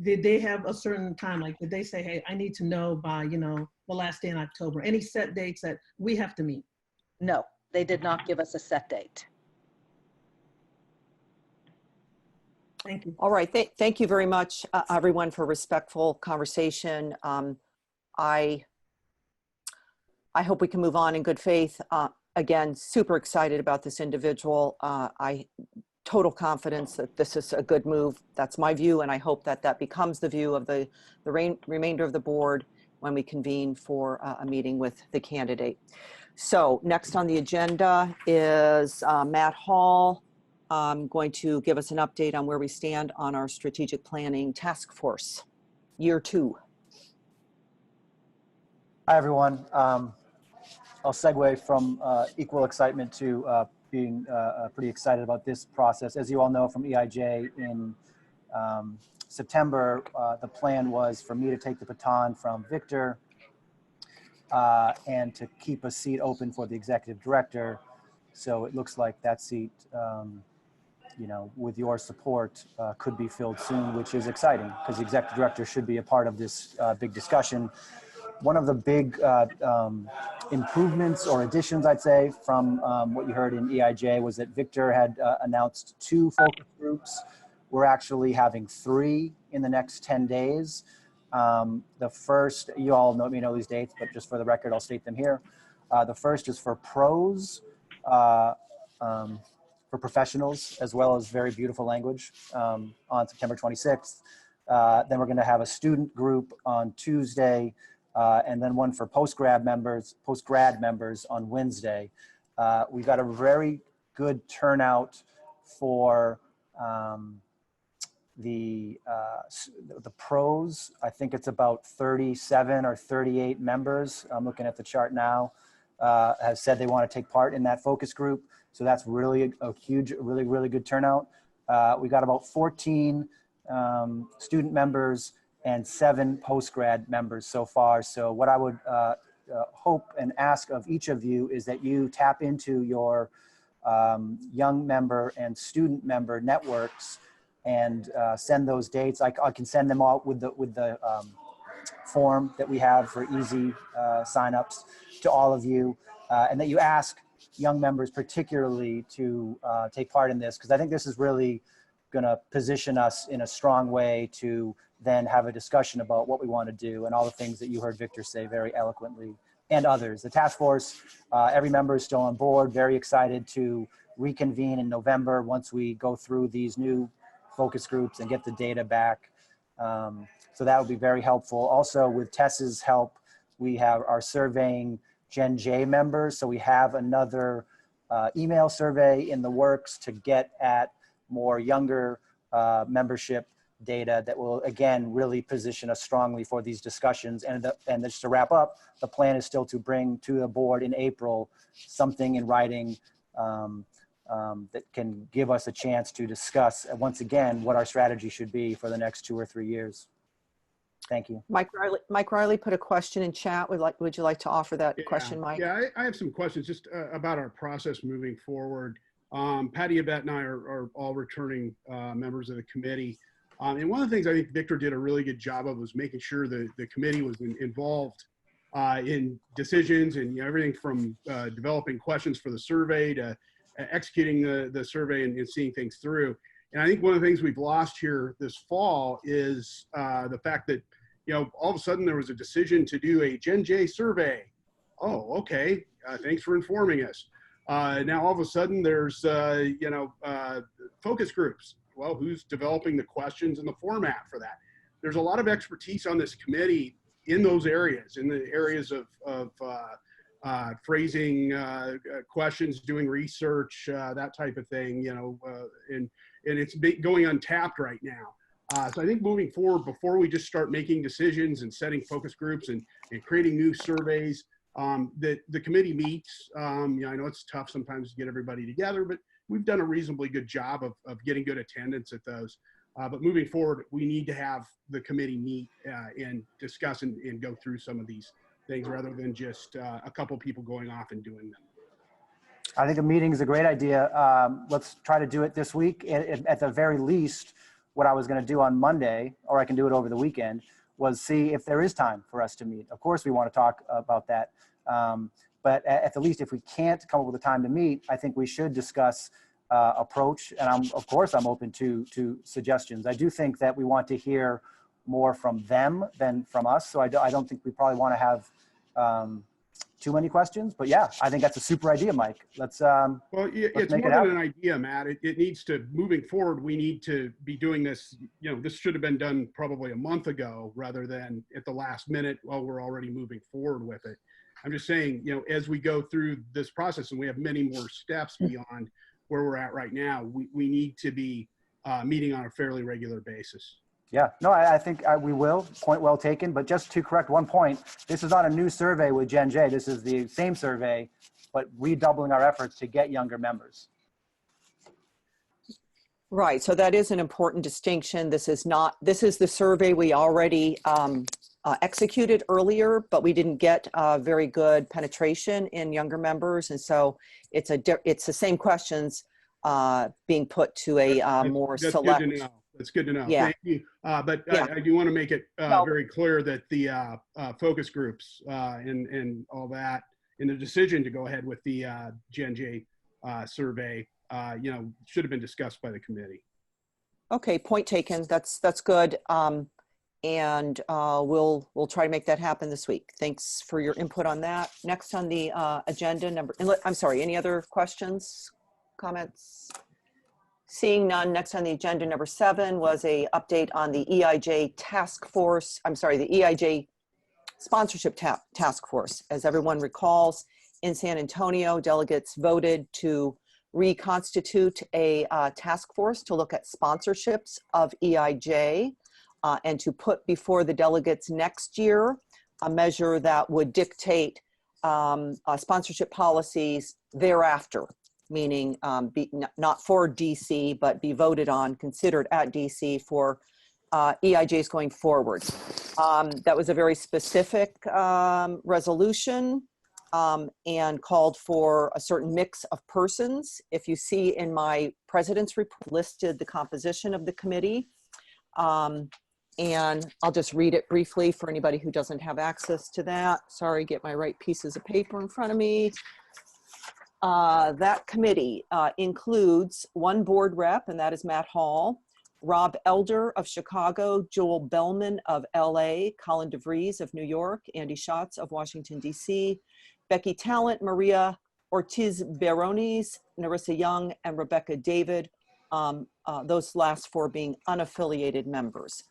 Did they have a certain time? Like, did they say, hey, I need to know by, the last day in October? Any set dates that we have to meet? No, they did not give us a set date. Thank you. All right. Thank you very much, everyone, for respectful conversation. I hope we can move on in good faith. Again, super excited about this individual. I total confidence that this is a good move. That's my view, and I hope that that becomes the view of the remainder of the board when we convene for a meeting with the candidate. So next on the agenda is Matt Hall going to give us an update on where we stand on our strategic planning task force, year 2. Hi, everyone. I'll segue from equal excitement to being pretty excited about this process. As you all know from EIJ in September, the plan was for me to take the baton from Victor and to keep a seat open for the executive director. So it looks like that seat, with your support, could be filled soon, which is exciting because the executive director should be a part of this big discussion. One of the big improvements or additions, I'd say, from what you heard in EIJ was that Victor had announced 2 focus groups. We're actually having 3 in the next 10 days. The first, you all know these dates, but just for the record, I'll state them here. The first is for pros, for professionals, as well as very beautiful language on September 26th. Then we're going to have a student group on Tuesday, and then one for post-grad members on Wednesday. We've got a very good turnout for the pros. I think it's about 37 or 38 members. I'm looking at the chart now. Have said they want to take part in that focus group. So that's really a huge, really good turnout. We got about 14 student members and 7 post-grad members so far. So what I would hope and ask of each of you is that you tap into your young member and student member networks and send those dates. I can send them out with the form that we have for easy signups to all of you, and that you ask young members particularly to take part in this, because I think this is really going to position us in a strong way to then have a discussion about what we want to do and all the things that you heard Victor say very eloquently, and others. The task force, every member is still on board, very excited to reconvene in November once we go through these new focus groups and get the data back. So that would be very helpful. Also, with Tess's help, we have our surveying Gen J members. So we have another email survey in the works to get at more younger membership data that will, again, really position us strongly for these discussions. And just to wrap up, the plan is still to bring to the board in April something in writing that can give us a chance to discuss, once again, what our strategy should be for the next 2 or 3 years. Thank you. Mike Riley put a question in chat. Would you like to offer that question, Mike? Yeah, I have some questions just about our process moving forward. Patty, Yvette, and I are all returning members of the committee. And one of the things I think Victor did a really good job of was making sure that the committee was involved in decisions and everything from developing questions for the survey to executing the survey and seeing things through. And I think one of the things we've lost here this fall is the fact that, all of a sudden there was a decision to do a Gen J survey. Oh, okay. Thanks for informing us. Now all of a sudden there's, focus groups. Well, who's developing the questions and the format for that? There's a lot of expertise on this committee in those areas, in the areas of phrasing questions, doing research, that type of thing, and it's going untapped right now. So I think moving forward, before we just start making decisions and setting focus groups and creating new surveys, that the committee meets. I know it's tough sometimes to get everybody together, but we've done a reasonably good job of getting good attendance at those. But moving forward, we need to have the committee meet and discuss and go through some of these things rather than just a couple people going off and doing them. I think a meeting is a great idea. Let's try to do it this week. At the very least, what I was going to do on Monday, or I can do it over the weekend, was see if there is time for us to meet. Of course, we want to talk about that. But at the least, if we can't come up with a time to meet, I think we should discuss approach. And of course, I'm open to suggestions. I do think that we want to hear more from them than from us. So I don't think we probably want to have too many questions, but yeah, I think that's a super idea, Mike. Let's well, it's make more it than happen. an idea, Matt. It needs to, moving forward, we need to be doing this. This should have been done probably a month ago rather than at the last minute while we're already moving forward with it. I'm just saying, as we go through this process and we have many more steps beyond where we're at right now, we need to be meeting on a fairly regular basis. Yeah, no, I think we will. Point well taken. But just to correct one point, this is not a new survey with Gen J. This is the same survey, but redoubling our efforts to get younger members. Right, so that is an important distinction. This is the survey we already executed earlier, but we didn't get very good penetration in younger members. And so it's the same questions being put to a more That's select. Good to know. That's good to know. Yeah. Thank you. But Yeah. I do want to make it No. very clear that the focus groups and all that, and the decision to go ahead with the Gen J survey, should have been discussed by the committee. Okay, point taken. That's good. And we'll try to make that happen this week. Thanks for your input on that. Next on the agenda I'm sorry, any other questions, comments? Seeing none, next on the agenda, number 7 was a update on the EIJ task force. I'm sorry, the EIJ sponsorship task force. As everyone recalls, in San Antonio, delegates voted to reconstitute a task force to look at sponsorships of EIJ and to put before the delegates next year a measure that would dictate sponsorship policies thereafter. Meaning not for DC, but be voted on, considered at DC for EIJs going forward. That was a very specific resolution and called for a certain mix of persons. If you see in my president's report, listed the composition of the committee. And I'll just read it briefly for anybody who doesn't have access to that. Sorry, get my right pieces of paper in front of me. That committee includes 1 board rep, and that is Matt Hall, Rob Elder of Chicago, Joel Bellman of LA, Colin DeVries of New York, Andy Schatz of Washington, DC, Becky Talent, Maria Ortiz Barones, Narissa Young, and Rebecca David, those last 4 being unaffiliated members.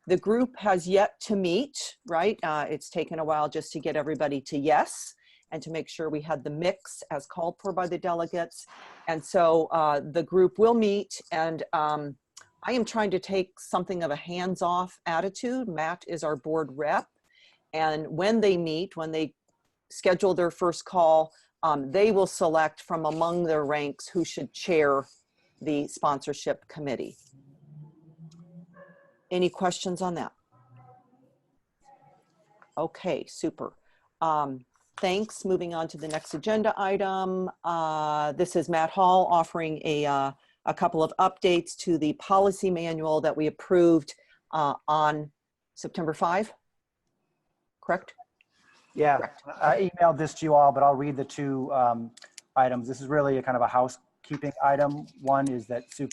The group has yet to meet, right? It's taken a while just to get everybody to yes, and to make sure we had the mix as called for by the delegates. And so the group will meet, and I am trying to take something of a hands-off attitude. Matt is our board rep, and when they meet, when they schedule their first call, they will select from among their ranks who should chair the sponsorship committee. Any questions on that? Okay, super. Thanks. Moving on to the next agenda item. This is Matt Hall offering a couple of updates to the policy manual that we approved on September 5, correct? Yeah, Correct. I emailed this to you all, but I'll read the 2 items. This is really a kind of a housekeeping item. One is that Suk,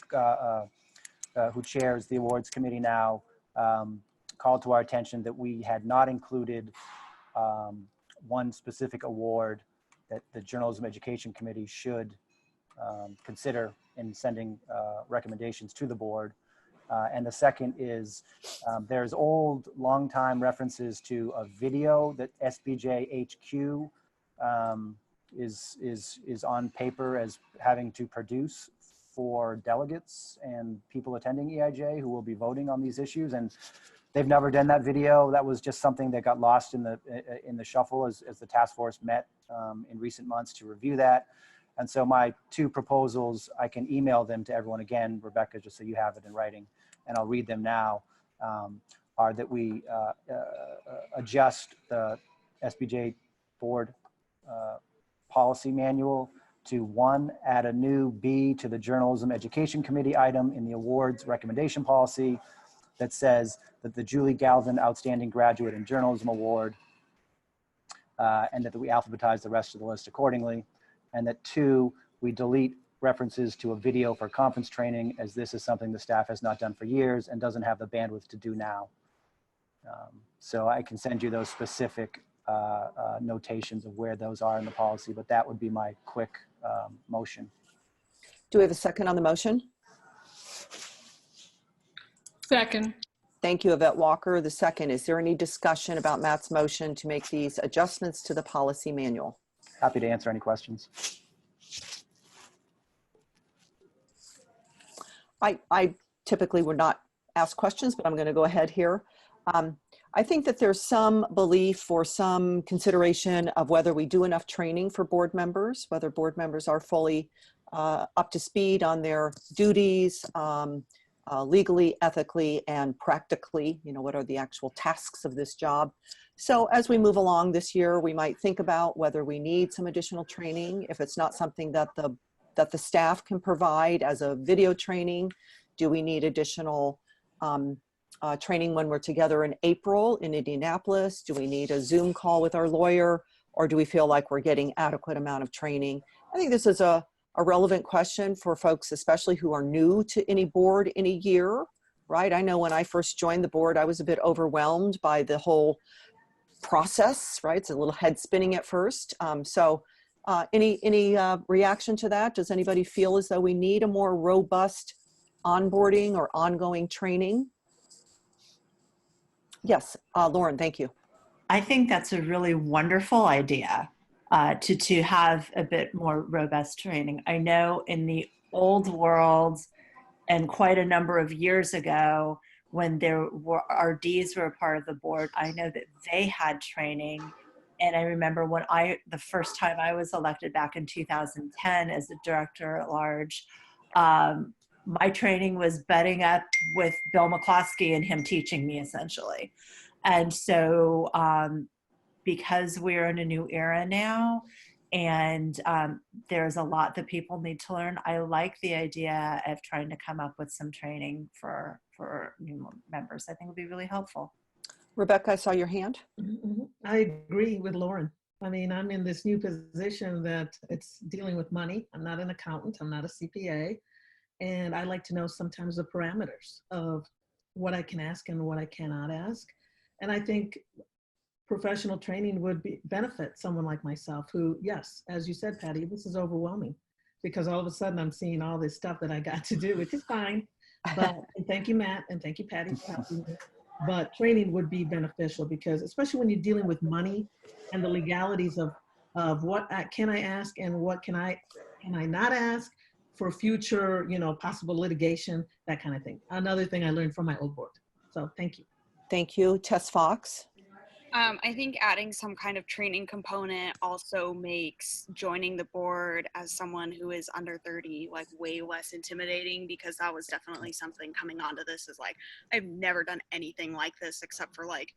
who chairs the awards committee now, called to our attention that we had not included one specific award that the Journalism Education Committee should consider in sending recommendations to the board. And the second is there's long-time references to a video that SPJ HQ is on paper as having to produce for delegates and people attending EIJ who will be voting on these issues. And They've never done that video. That was just something that got lost in the shuffle as the task force met in recent months to review that. And so my two proposals, I can email them to everyone again, Rebecca, just so you have it in writing, and I'll read them now, are that we adjust the SPJ board policy manual to 1, add a new B to the Journalism Education Committee item in the awards recommendation policy that says that the Julie Galvin Outstanding Graduate in Journalism Award, and that we alphabetize the rest of the list accordingly. And that 2, we delete references to a video for conference training, as this is something the staff has not done for years and doesn't have the bandwidth to do now. So I can send you those specific notations of where those are in the policy, but that would be my quick motion. Do we have a second on the motion? Second. Thank you, Yvette Walker. The second, is there any discussion about Matt's motion to make these adjustments to the policy manual? Happy to answer any questions. I typically would not ask questions, but I'm going to go ahead here. I think that there's some belief or some consideration of whether we do enough training for board members, whether board members are fully up to speed on their duties, legally, ethically, and practically, you know, what are the actual tasks of this job. So as we move along this year, we might think about whether we need some additional training. If it's not something that the staff can provide as a video training, do we need additional training when we're together in April in Indianapolis? Do we need a Zoom call with our lawyer, or do we feel like we're getting adequate amount of training? I think this is a relevant question for folks, especially who are new to any board in a year, right? I know when I first joined the board, I was a bit overwhelmed by the whole process, right? It's a little head spinning at first. Any reaction to that? Does anybody feel as though we need a more robust onboarding or ongoing training? Yes, Lauren, thank you. I think that's a really wonderful idea to have a bit more robust training. I know in the old world and quite a number of years ago, when RDs were a part of the board, I know that they had training. And I remember when the first time I was elected back in 2010 as the director at large, my training was betting up with Bill McCloskey and him teaching me essentially. And so because we're in a new era now and there's a lot that people need to learn, I like the idea of trying to come up with some training for new members. I think would be really helpful. Rebecca, I saw your hand. I agree with Lauren. I mean, I'm in this new position that it's dealing with money. I'm not an accountant. I'm not a CPA. And I like to know sometimes the parameters of what I can ask and what I cannot ask. And I think professional training would benefit someone like myself who, yes, as you said, Patty, this is overwhelming because all of a sudden I'm seeing all this stuff that I got to do, which is fine. But thank you, Matt, and thank you, Patty, for helping me. But training would be beneficial because especially when you're dealing with money and the legalities of what can I ask and what can I not ask for future, possible litigation, that kind of thing. Another thing I learned from my old board. So thank you. Thank you. Tess Fox. I think adding some kind of training component also makes joining the board as someone who is under 30 like way less intimidating, because that was definitely something coming onto this is like, I've never done anything like this except for like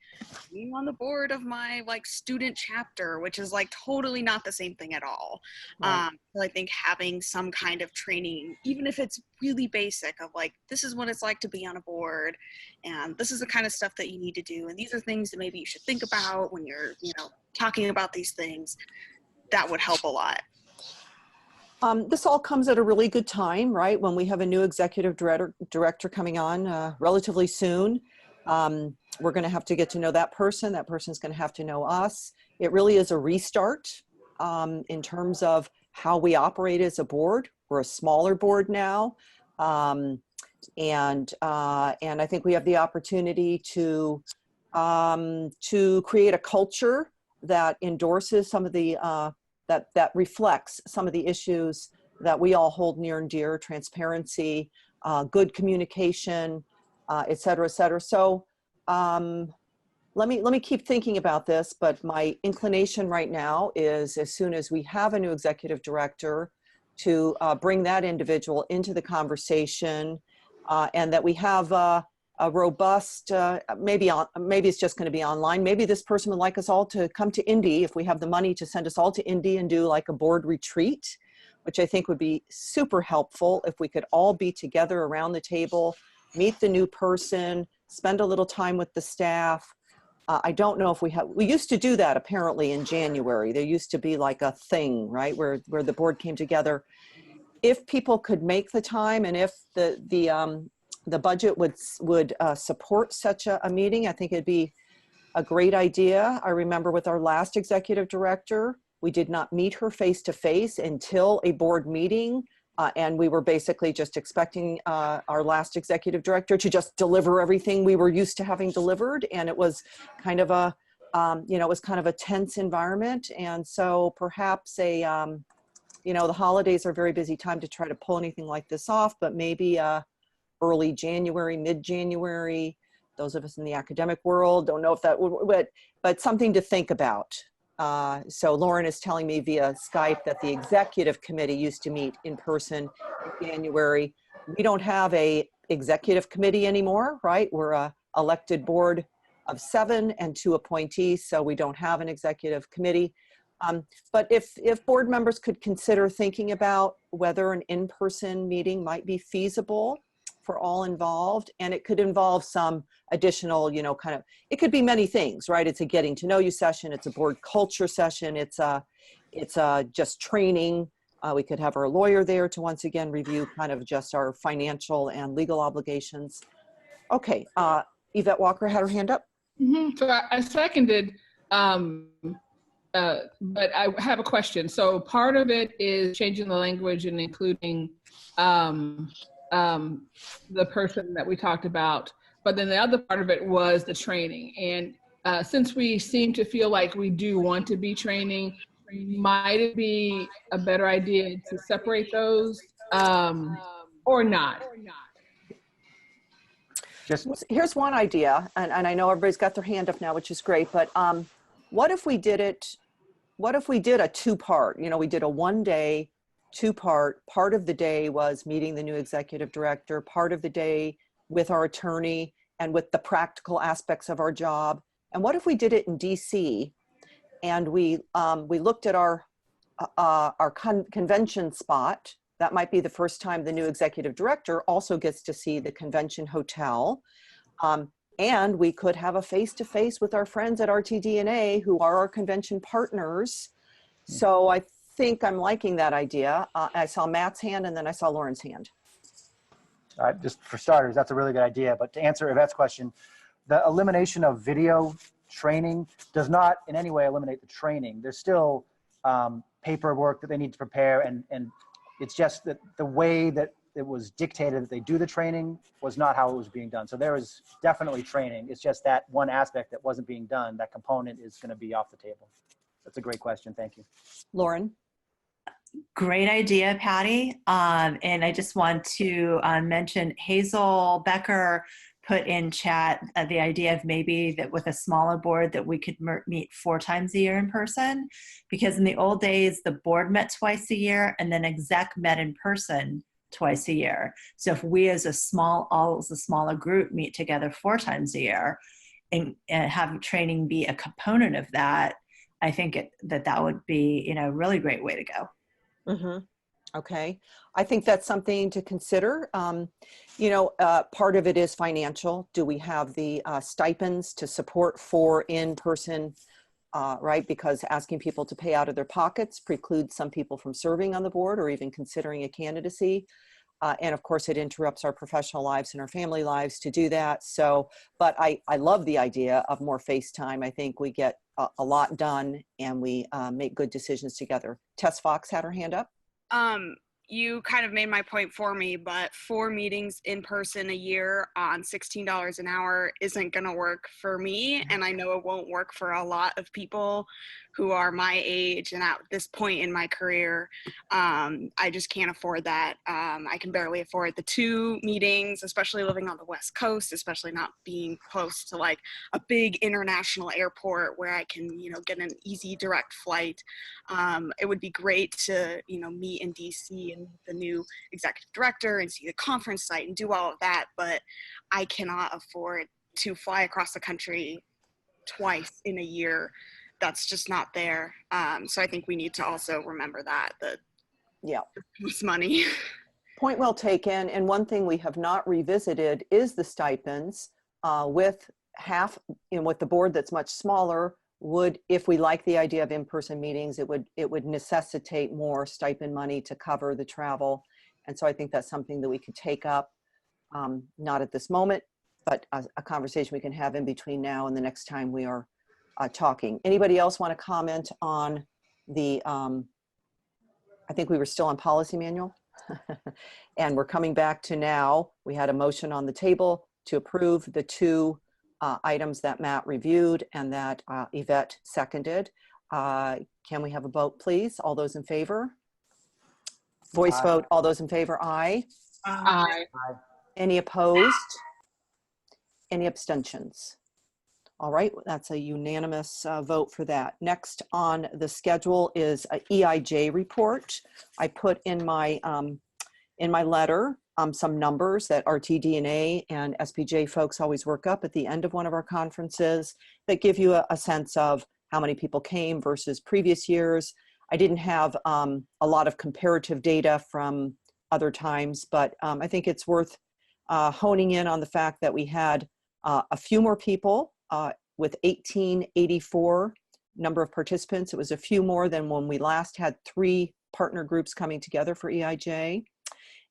being on the board of my like student chapter, which is like totally not the same thing at all. Right. So I think having some kind of training, even if it's really basic of like, this is what it's like to be on a board and this is the kind of stuff that you need to do. And these are things that maybe you should think about when you're, talking about these things, that would help a lot. This all comes at a really good time, right? When we have a new executive director coming on relatively soon. We're going to have to get to know that person. That person's going to have to know us. It really is a restart in terms of how we operate as a board. We're a smaller board now. And I think we have the opportunity to create a culture that endorses some of the, that reflects some of the issues that we all hold near and dear: transparency, good communication, et cetera, et cetera. So let me keep thinking about this, but my inclination right now is as soon as we have a new executive director to bring that individual into the conversation and that we have a robust, maybe it's just going to be online. Maybe this person would like us all to come to Indy if we have the money to send us all to Indy and do like a board retreat, which I think would be super helpful if we could all be together around the table, meet the new person, spend a little time with the staff. I don't know if we used to do that apparently in January. There used to be like a thing, right, where the board came together. If people could make the time and if the budget would support such a meeting, I think it'd be a great idea. I remember with our last executive director, we did not meet her face to face until a board meeting. And we were basically just expecting our last executive director to just deliver everything we were used to having delivered. And it was kind of a, it was kind of a tense environment. And so perhaps the holidays are a very busy time to try to pull anything like this off, but maybe early January, mid-January, those of us in the academic world don't know if that would, but something to think about. So Lauren is telling me via Skype that the executive committee used to meet in person in January. We don't have a executive committee anymore, right? We're a elected board of 7 and 2 appointees, so we don't have an executive committee. But if board members could consider thinking about whether an in-person meeting might be feasible for all involved, and it could involve some additional, it could be many things, right? It's a getting to know you session, it's a board culture session, it's just training. We could have our lawyer there to once again review kind of just our financial and legal obligations. Okay, Yvette Walker had her hand up. Mm-hmm. So I seconded, but I have a question. So part of it is changing the language and including the person that we talked about. But then the other part of it was the training. And since we seem to feel like we do want to be training, might it be a better idea to separate those or not? Here's one idea, and I know everybody's got their hand up now, which is great, but what if we did a two-part? We did a one-day, two-part. Part of the day was meeting the new executive director, part of the day with our attorney and with the practical aspects of our job. And what if we did it in DC and we looked at our convention spot? That might be the first time the new executive director also gets to see the convention hotel. And we could have a face-to-face with our friends at RTD&A who are our convention partners. So I think I'm liking that idea. I saw Matt's hand and then I saw Lauren's hand. All right, just for starters, that's a really good idea. But to answer Yvette's question, the elimination of video training does not in any way eliminate the training. There's still paperwork that they need to prepare, and it's just that the way that it was dictated that they do the training was not how it was being done. So there is definitely training. It's just that one aspect that wasn't being done, that component is going to be off the table. That's a great question. Thank you. Lauren? Great idea, Patty. And I just want to mention Hazel Becker put in chat the idea of maybe that with a smaller board that we could meet 4 times a year in person, because in the old days, the board met twice a year and then exec met in person twice a year. So if we as a smaller group meet together 4 times a year and have training be a component of that, I think that would be, a really great way to go. Mm-hmm. Okay. I think that's something to consider. Part of it is financial. Do we have the stipends to support 4 in-person, right? Because asking people to pay out of their pockets precludes some people from serving on the board or even considering a candidacy. And of course, it interrupts our professional lives and our family lives to do that. So, but I love the idea of more FaceTime. I think we get a lot done and we make good decisions together. Tess Fox had her hand up. You kind of made my point for me, but 4 meetings in person a year on $16 an hour isn't going to work for me. And I know it won't work for a lot of people who are my age and at this point in my career. I just can't afford that. I can barely afford the 2 meetings, especially living on the West Coast, especially not being close to like a big international airport where I can, get an easy direct flight. It would be great to, meet in DC and the new executive director and see the conference site and do all of that, but I cannot afford to fly across the country twice in a year. That's just not there. So I think we need to also remember that it's money. Point well taken. And one thing we have not revisited is the stipends. With with the board that's much smaller, if we like the idea of in-person meetings, it would necessitate more stipend money to cover the travel. And so I think that's something that we could take up, not at this moment, but a conversation we can have in between now and the next time we are talking. Anybody else want to comment on the, I think we were still on policy manual and we're coming back to now. We had a motion on the table to approve the 2 items that Matt reviewed and that Yvette seconded. Can we have a vote, please? All those in favor? Voice vote. All those in favor, aye. Aye. Any opposed? Any abstentions? All right, that's a unanimous vote for that. Next on the schedule is a EIJ report. I put in my letter some numbers that RTD&A and SPJ folks always work up at the end of one of our conferences that give you a sense of how many people came versus previous years. I didn't have a lot of comparative data from other times, but I think it's worth honing in on the fact that we had a few more people with 1884 number of participants. It was a few more than when we last had 3 partner groups coming together for EIJ.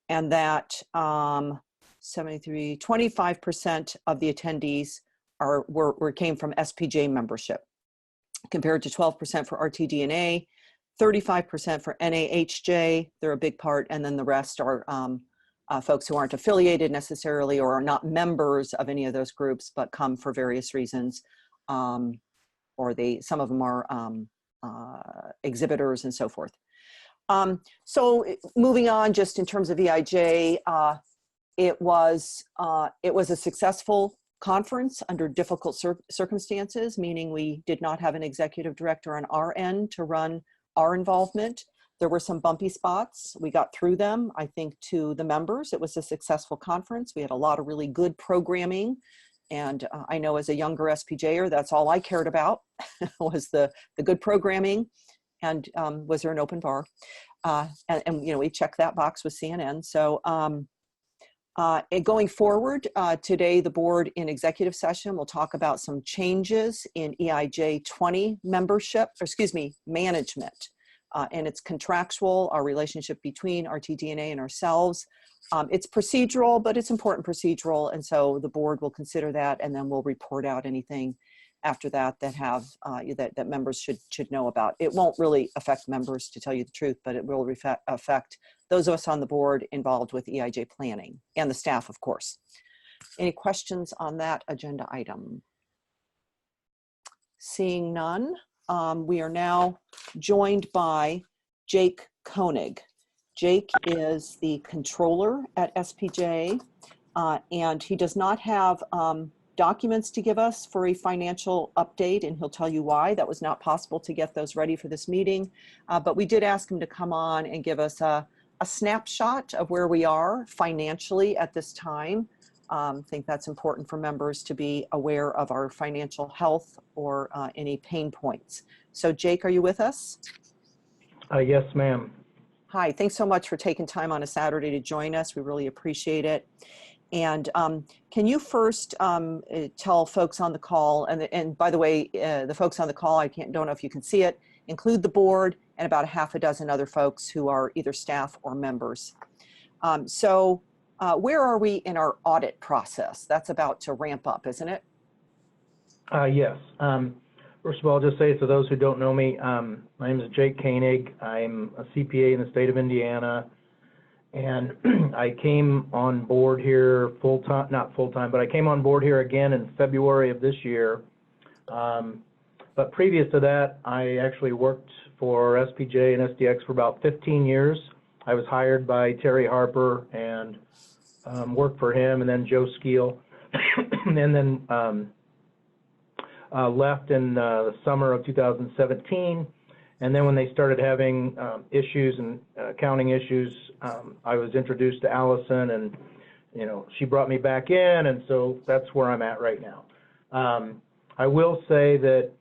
And that 25% of the attendees came from SPJ membership, compared to 12% for RTD&A, 35% for NAHJ, they're a big part, and then the rest are folks who aren't affiliated necessarily or are not members of any of those groups, but come for various reasons, or some of them are exhibitors and so forth. So moving on, just in terms of EIJ, it was a successful conference under difficult circumstances, meaning we did not have an executive director on our end to run our involvement. There were some bumpy spots. We got through them. I think to the members, it was a successful conference. We had a lot of really good programming. And I know as a younger SPJer, that's all I cared about was the good programming. And was there an open bar? And we checked that box with CNN. So going forward, today the board in executive session will talk about some changes in EIJ 20 management. And it's contractual, our relationship between RTD&A and ourselves. It's procedural, but it's important procedural. And so the board will consider that, and then we'll report out anything after that that members should know about. It won't really affect members, to tell you the truth, but it will affect those of us on the board involved with EIJ planning and the staff, of course. Any questions on that agenda item? Seeing none, we are now joined by Jake Koenig. Jake is the controller at SPJ, and he does not have documents to give us for a financial update, and he'll tell you why. That was not possible to get those ready for this meeting, but we did ask him to come on and give us a snapshot of where we are financially at this time. I think that's important for members to be aware of our financial health or any pain points. So Jake, are you with us? Yes, ma'am. Hi, thanks so much for taking time on a Saturday to join us. We really appreciate it. And can you first tell folks on the call, and by the way, the folks on the call, don't know if you can see it, include the board and about a half a dozen other folks who are either staff or members. So where are we in our audit process? That's about to ramp up, isn't it? Yes. First of all, I'll just say to those who don't know me, my name is Jake Koenig. I'm a CPA in the state of Indiana. And I came on board here full-time, not full-time, but I came on board here again in February of this year. But previous to that, I actually worked for SPJ and SDX for about 15 years. I was hired by Terry Harper and worked for him, and then Joe Skeel, and then left in the summer of 2017. And then when they started having issues and accounting issues, I was introduced to Allison, and she brought me back in, and so that's where I'm at right now. I will say that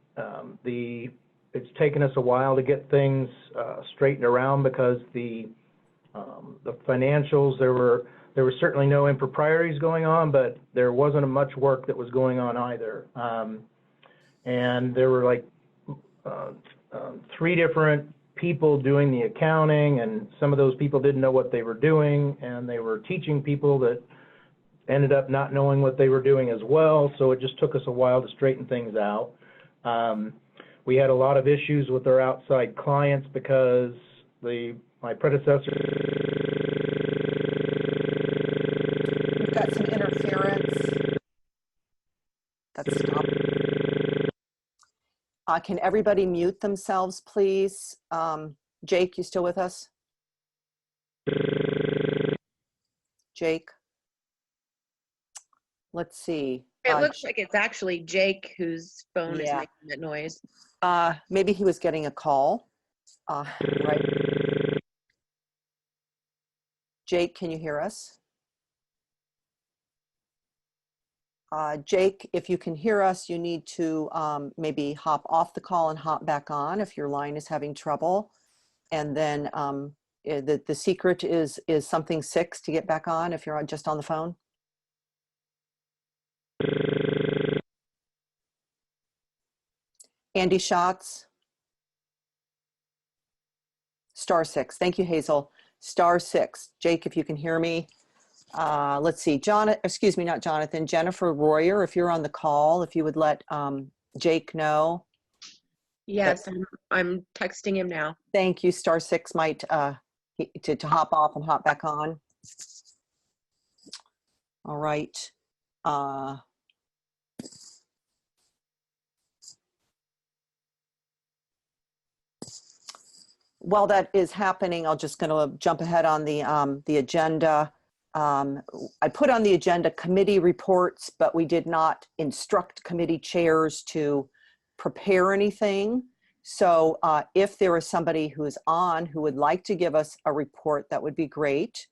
it's taken us a while to get things straightened around because the financials, there were certainly no improprieties going on, but there wasn't much work that was going on either. And there were like 3 different people doing the accounting, and some of those people didn't know what they were doing, and they were teaching people that ended up not knowing what they were doing as well. So it just took us a while to straighten things out. We had a lot of issues with our outside clients because my predecessor. We've got some interference. That's stopped. Can everybody mute themselves, please? Jake, you still with us? Jake? Let's see. It looks like it's actually Jake whose phone is Yeah. making that noise. Maybe he was getting a call. Right. Jake, can you hear us? Jake, if you can hear us, you need to maybe hop off the call and hop back on if your line is having trouble. And then the secret is something 6 to get back on if you're just on the phone. Andy Schatz. *6. Thank you, Hazel. *6. Jake, if you can hear me. Let's see, not Jonathan, Jennifer Royer, if you're on the call, if you would let Jake know. Yes, I'm texting him now. Thank you. *6 might to hop off and hop back on. All right. While that is happening, I'm just going to jump ahead on the agenda. I put on the agenda committee reports, but we did not instruct committee chairs to prepare anything. So if there is somebody who is on who would like to give us a report, that would be great.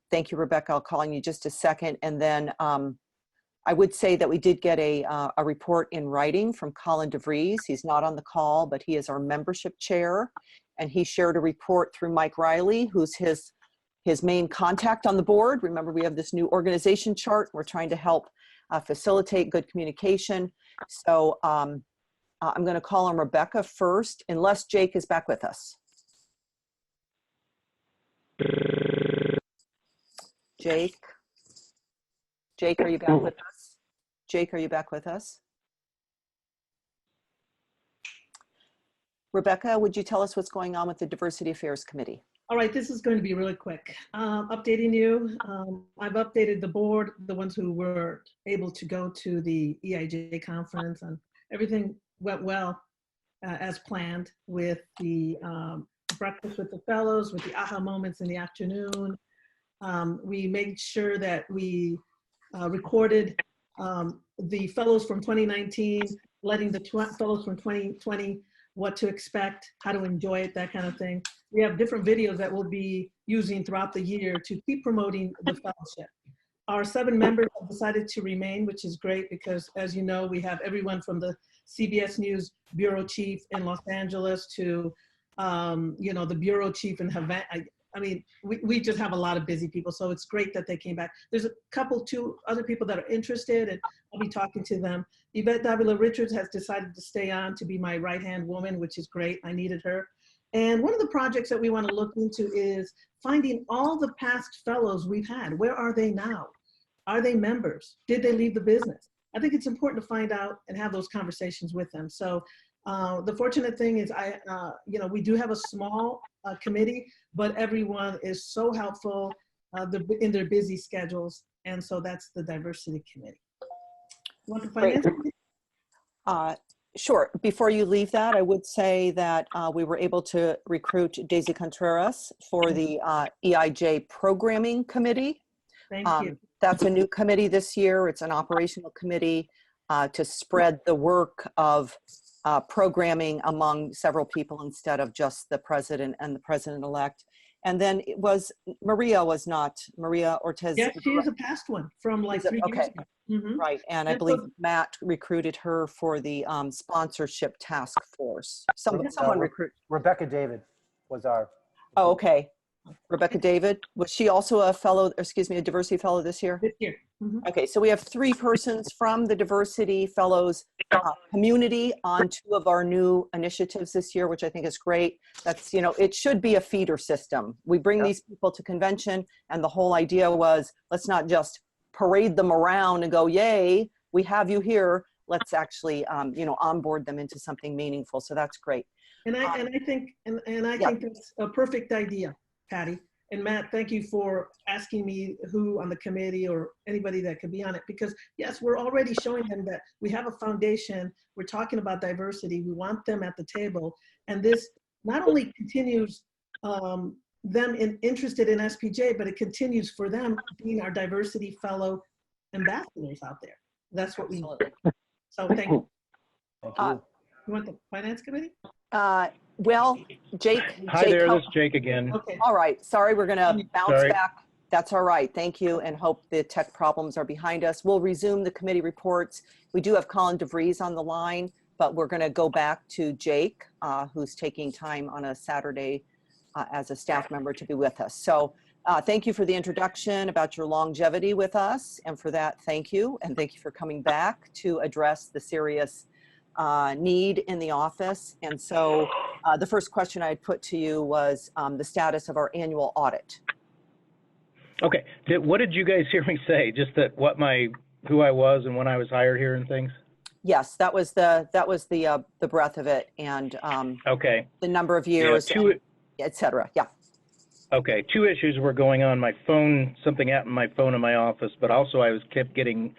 Thank you, Rebecca. I'll call on you just a second. And then I would say that we did get a report in writing from Colin DeVries. He's not on the call, but he is our membership chair. And he shared a report through Mike Riley, who's his main contact on the board. Remember, we have this new organization chart. We're trying to help facilitate good communication. So I'm going to call on Rebecca first, unless Jake is back with us. Jake, are you back with us? Jake, are you back with us? Rebecca, would you tell us what's going on with the Diversity Affairs Committee? All right, this is going to be really quick. Updating you, I've updated the board, the ones who were able to go to the EIJ conference, and everything went well as planned with the breakfast with the fellows, with the aha moments in the afternoon. We made sure that we recorded the fellows from 2019, letting the fellows from 2020 what to expect, how to enjoy it, that kind of thing. We have different videos that we'll be using throughout the year to keep promoting the fellowship. Our 7 members have decided to remain, which is great because, as you know, we have everyone from the CBS News bureau chief in Los Angeles to, the bureau chief in Havana. I mean, we just have a lot of busy people, so it's great that they came back. There's 2 other people that are interested, and I'll be talking to them. Yvette Davila Richards has decided to stay on to be my right-hand woman, which is great. I needed her. And one of the projects that we want to look into is finding all the past fellows we've had. Where are they now? Are they members? Did they leave the business? I think it's important to find out and have those conversations with them. So the fortunate thing is we do have a small committee, but everyone is so helpful in their busy schedules. And so that's the diversity committee. Want the finance committee? Sure. Before you leave that, I would say that we were able to recruit Daisy Contreras for the EIJ Programming Committee. Thank you. That's a new committee this year. It's an operational committee to spread the work of programming among several people instead of just the president and the president-elect. And then it was, Maria Ortiz. Yes, she is a past one from like 3 years ago. Mhm. Right, and I That's believe what- Matt recruited her for the sponsorship task force. Someone recruited. Rebecca David was our. Oh, okay. Rebecca David, was she also a fellow, excuse me, a diversity fellow this year? This year. Mhm. Okay, so we have 3 persons from the diversity fellows community on 2 of our new initiatives this year, which I think is great. That's, you know, it should be a feeder system. We bring these people to convention, and the whole idea was, let's not just parade them around and go, yay, we have you here. Let's actually, you know, onboard them into something meaningful. So that's great. And I think that's a perfect idea, Patty. And Matt, thank you for asking me who on the committee or anybody that could be on it, because yes, we're already showing them that we have a foundation. We're talking about diversity. We want them at the table. And this not only continues them interested in SPJ, but it continues for them being our diversity fellow ambassadors out there. That's what we need. So thank you. Thank you. You want the finance committee? Well, Jake. Hi there, this is Jake again. Okay. All right, sorry, we're gonna bounce Sorry. back. That's all right, thank you, and hope the tech problems are behind us. We'll resume the committee reports. We do have Colin DeVries on the line, but we're gonna go back to Jake, who's taking time on a Saturday as a staff member to be with us. So thank you for the introduction about your longevity with us, and for that, thank you. And thank you for coming back to address the serious need in the office. And so the first question I had put to you was the status of our annual audit. Okay, what did you guys hear me say? Just that who I was and when I was hired here and things? Yes, that was the breadth of it, and Okay. the number of years, et cetera. Yeah. Okay, 2 issues were going on. My phone, something happened to my phone in my office, but also I kept getting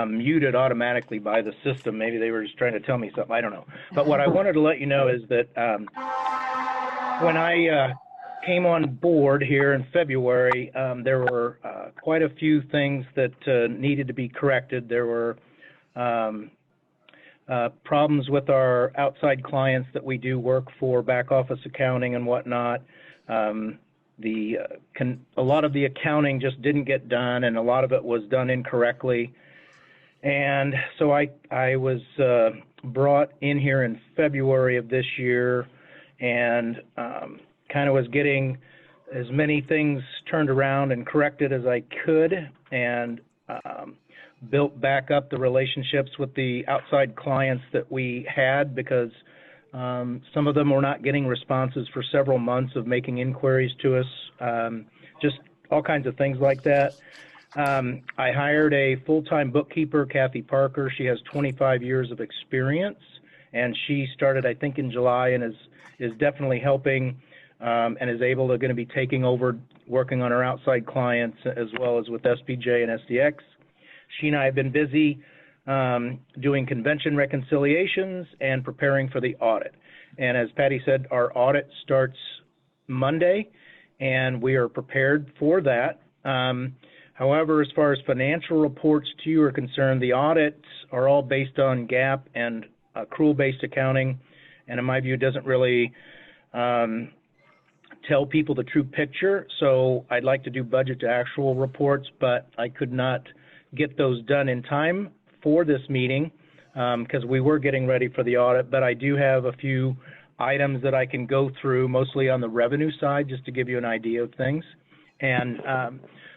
muted automatically by the system. Maybe they were just trying to tell me something. I don't know. But what I wanted to let you know is that when I came on board here in February, there were quite a few things that needed to be corrected. There were problems with our outside clients that we do work for, back office accounting and whatnot. A lot of the accounting just didn't get done, and a lot of it was done incorrectly. And so I was brought in here in February of this year, and kind of was getting as many things turned around and corrected as I could, and built back up the relationships with the outside clients that we had, because some of them were not getting responses for several months of making inquiries to us, just all kinds of things like that. I hired a full-time bookkeeper, Kathy Parker. She has 25 years of experience, and she started, I think, in July, and is definitely helping, and is going to be taking over working on our outside clients as well as with SPJ and SDX. She and I have been busy doing convention reconciliations and preparing for the audit. And as Patty said, our audit starts Monday, and we are prepared for that. However, as far as financial reports to you are concerned, the audits are all based on GAAP and accrual-based accounting, and in my view, it doesn't really tell people the true picture. So I'd like to do budget to actual reports, but I could not get those done in time for this meeting because we were getting ready for the audit. But I do have a few items that I can go through, mostly on the revenue side, just to give you an idea of things. And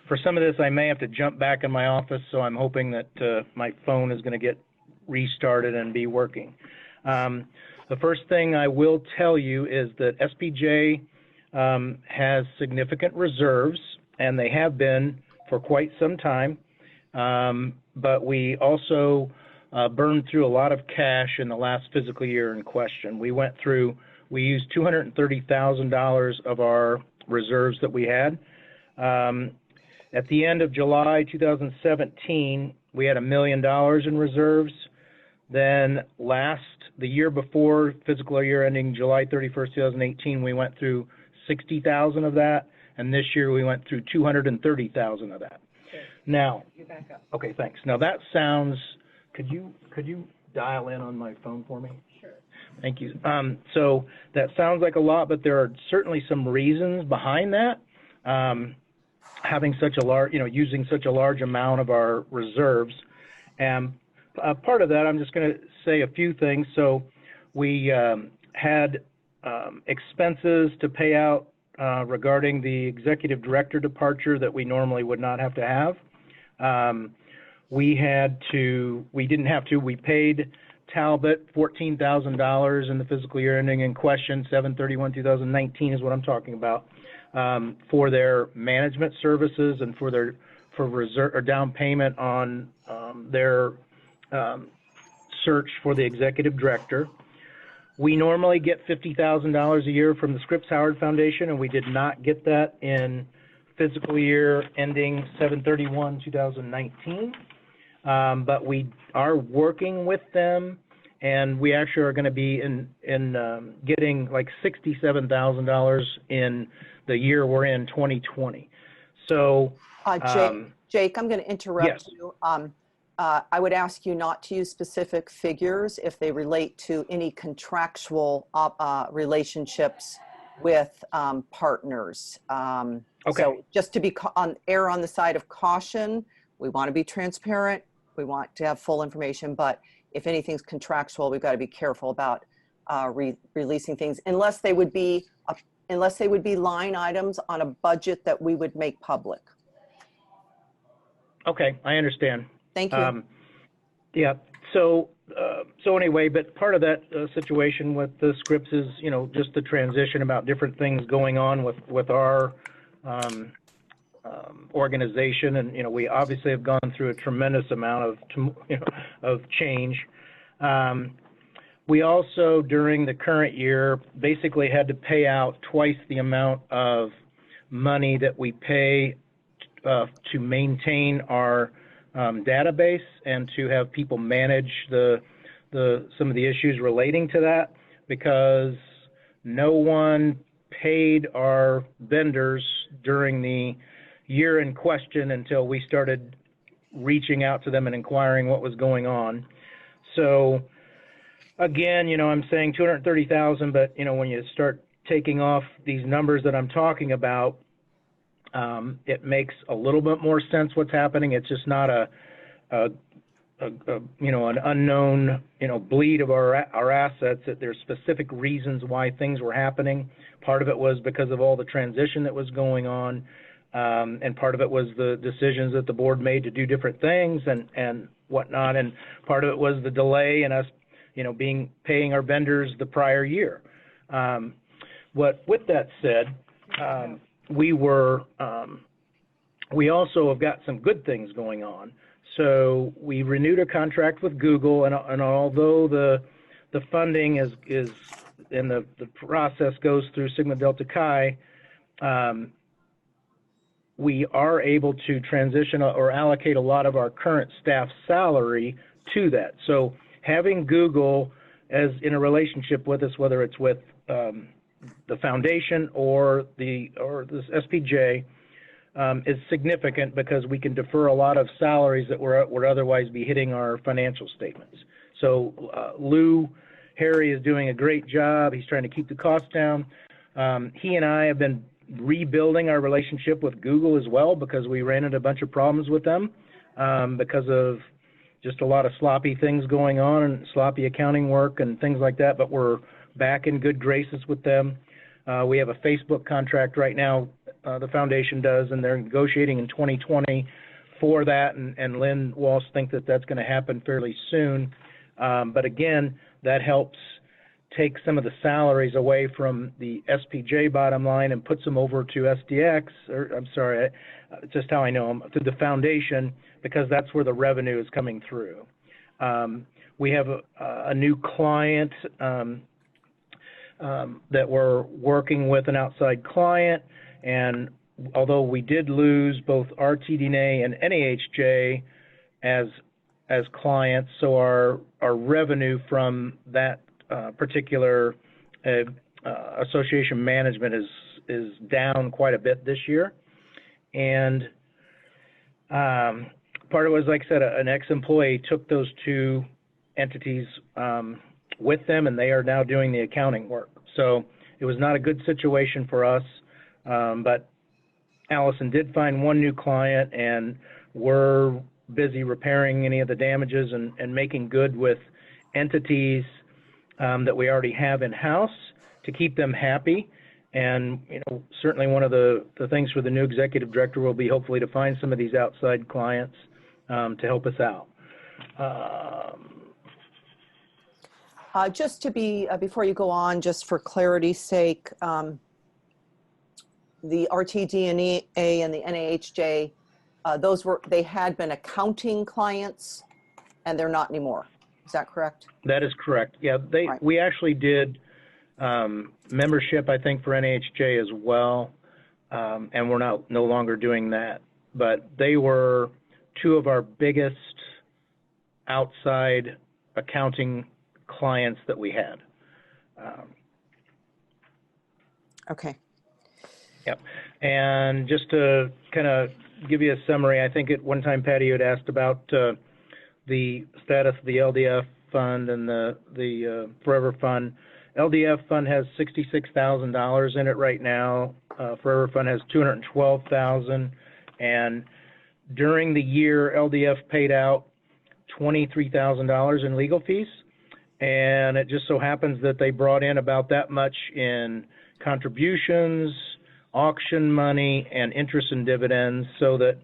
for some of this, I may have to jump back in my office, so I'm hoping that my phone is going to get restarted and be working. The first thing I will tell you is that SPJ has significant reserves, and they have been for quite some time, but we also burned through a lot of cash in the last fiscal year in question. We used $230,000 of our reserves that we had. At the end of July 2017, we had $1 million in reserves. Then the year before, fiscal year ending July 31st, 2018, we went through 60,000 of that, and this year we went through 230,000 of that. Now, okay, thanks. Now that sounds, could you dial in on my phone for me? Sure. Thank you. So that sounds like a lot, but there are certainly some reasons behind that. Having such a large, using such a large amount of our reserves. And part of that, I'm just going to say a few things. So we had expenses to pay out regarding the executive director departure that we normally would not have to have. We didn't have to, we paid Talbot $14,000 in the fiscal year ending in question, 7/31/2019 is what I'm talking about, for their management services and for reserve or down payment on their search for the executive director. We normally get $50,000 a year from the Scripps Howard Foundation, and we did not get that in fiscal year ending 7/31/2019. But we are working with them, and we actually are going to be getting like $67,000 in the year we're in, 2020. So, Jake, I'm going to interrupt yes. you. I would ask you not to use specific figures if they relate to any contractual relationships with partners. Okay. So just to be err on the side of caution, we want to be transparent. We want to have full information, but if anything's contractual, we've got to be careful about releasing things unless they would be line items on a budget that we would make public. Okay, I understand. Thank you. Yeah. So anyway, but part of that situation with the Scripps is, just the transition about different things going on with our organization, and we obviously have gone through a tremendous amount of change. We also, during the current year, basically had to pay out twice the amount of money that we pay to maintain our database and to have people manage some of the issues relating to that, because no one paid our vendors during the year in question until we started reaching out to them and inquiring what was going on. So again, I'm saying 230,000, but when you start taking off these numbers that I'm talking about, it makes a little bit more sense what's happening. It's just not an unknown, bleed of our assets. That there's specific reasons why things were happening. Part of it was because of all the transition that was going on, and part of it was the decisions that the board made to do different things and whatnot. And part of it was the delay in us, paying our vendors the prior year. With that said, we also have got some good things going on. So we renewed a contract with Google, and although the funding is and the process goes through Sigma Delta Chi, we are able to transition or allocate a lot of our current staff salary to that. So having Google as in a relationship with us, whether it's with the foundation or this SPJ, is significant because we can defer a lot of salaries that would otherwise be hitting our financial statements. So Lou Harry is doing a great job. He's trying to keep the costs down. He and I have been rebuilding our relationship with Google as well, because we ran into a bunch of problems with them because of just a lot of sloppy things going on and sloppy accounting work and things like that, but we're back in good graces with them. We have a Facebook contract right now, the foundation does, and they're negotiating in 2020 for that, and Lynn Walsh thinks that that's going to happen fairly soon. But again, that helps take some of the salaries away from the SPJ bottom line and puts them over to SDX, or I'm sorry, just how I know them, to the foundation, because that's where the revenue is coming through. We have a new client that we're working with, an outside client, and although we did lose both RTDNA and NAHJ as clients, so our revenue from that particular association management is down quite a bit this year. And part of it was, like I said, an ex-employee took those two entities with them, and they are now doing the accounting work. So it was not a good situation for us, but Allison did find one new client, and we're busy repairing any of the damages and making good with entities that we already have in-house to keep them happy. And, certainly one of the things for the new executive director will be hopefully to find some of these outside clients to help us out. Just to be, before you go on, just for clarity's sake, the RTD&A and the NAHJ, they had been accounting clients, and they're not anymore. Is that correct? That is correct. Yeah, we actually did membership, I think, for NAHJ as well, and we're no longer doing that. But they were two of our biggest outside accounting clients that we had. Okay. Yep. And just to kind of give you a summary, I think at one time, Patty, you had asked about the status of the LDF fund and the Forever Fund. LDF fund has $66,000 in it right now. Forever Fund has $212,000. And during the year, LDF paid out $23,000 in legal fees. And it just so happens that they brought in about that much in contributions, auction money, and interest and dividends, so that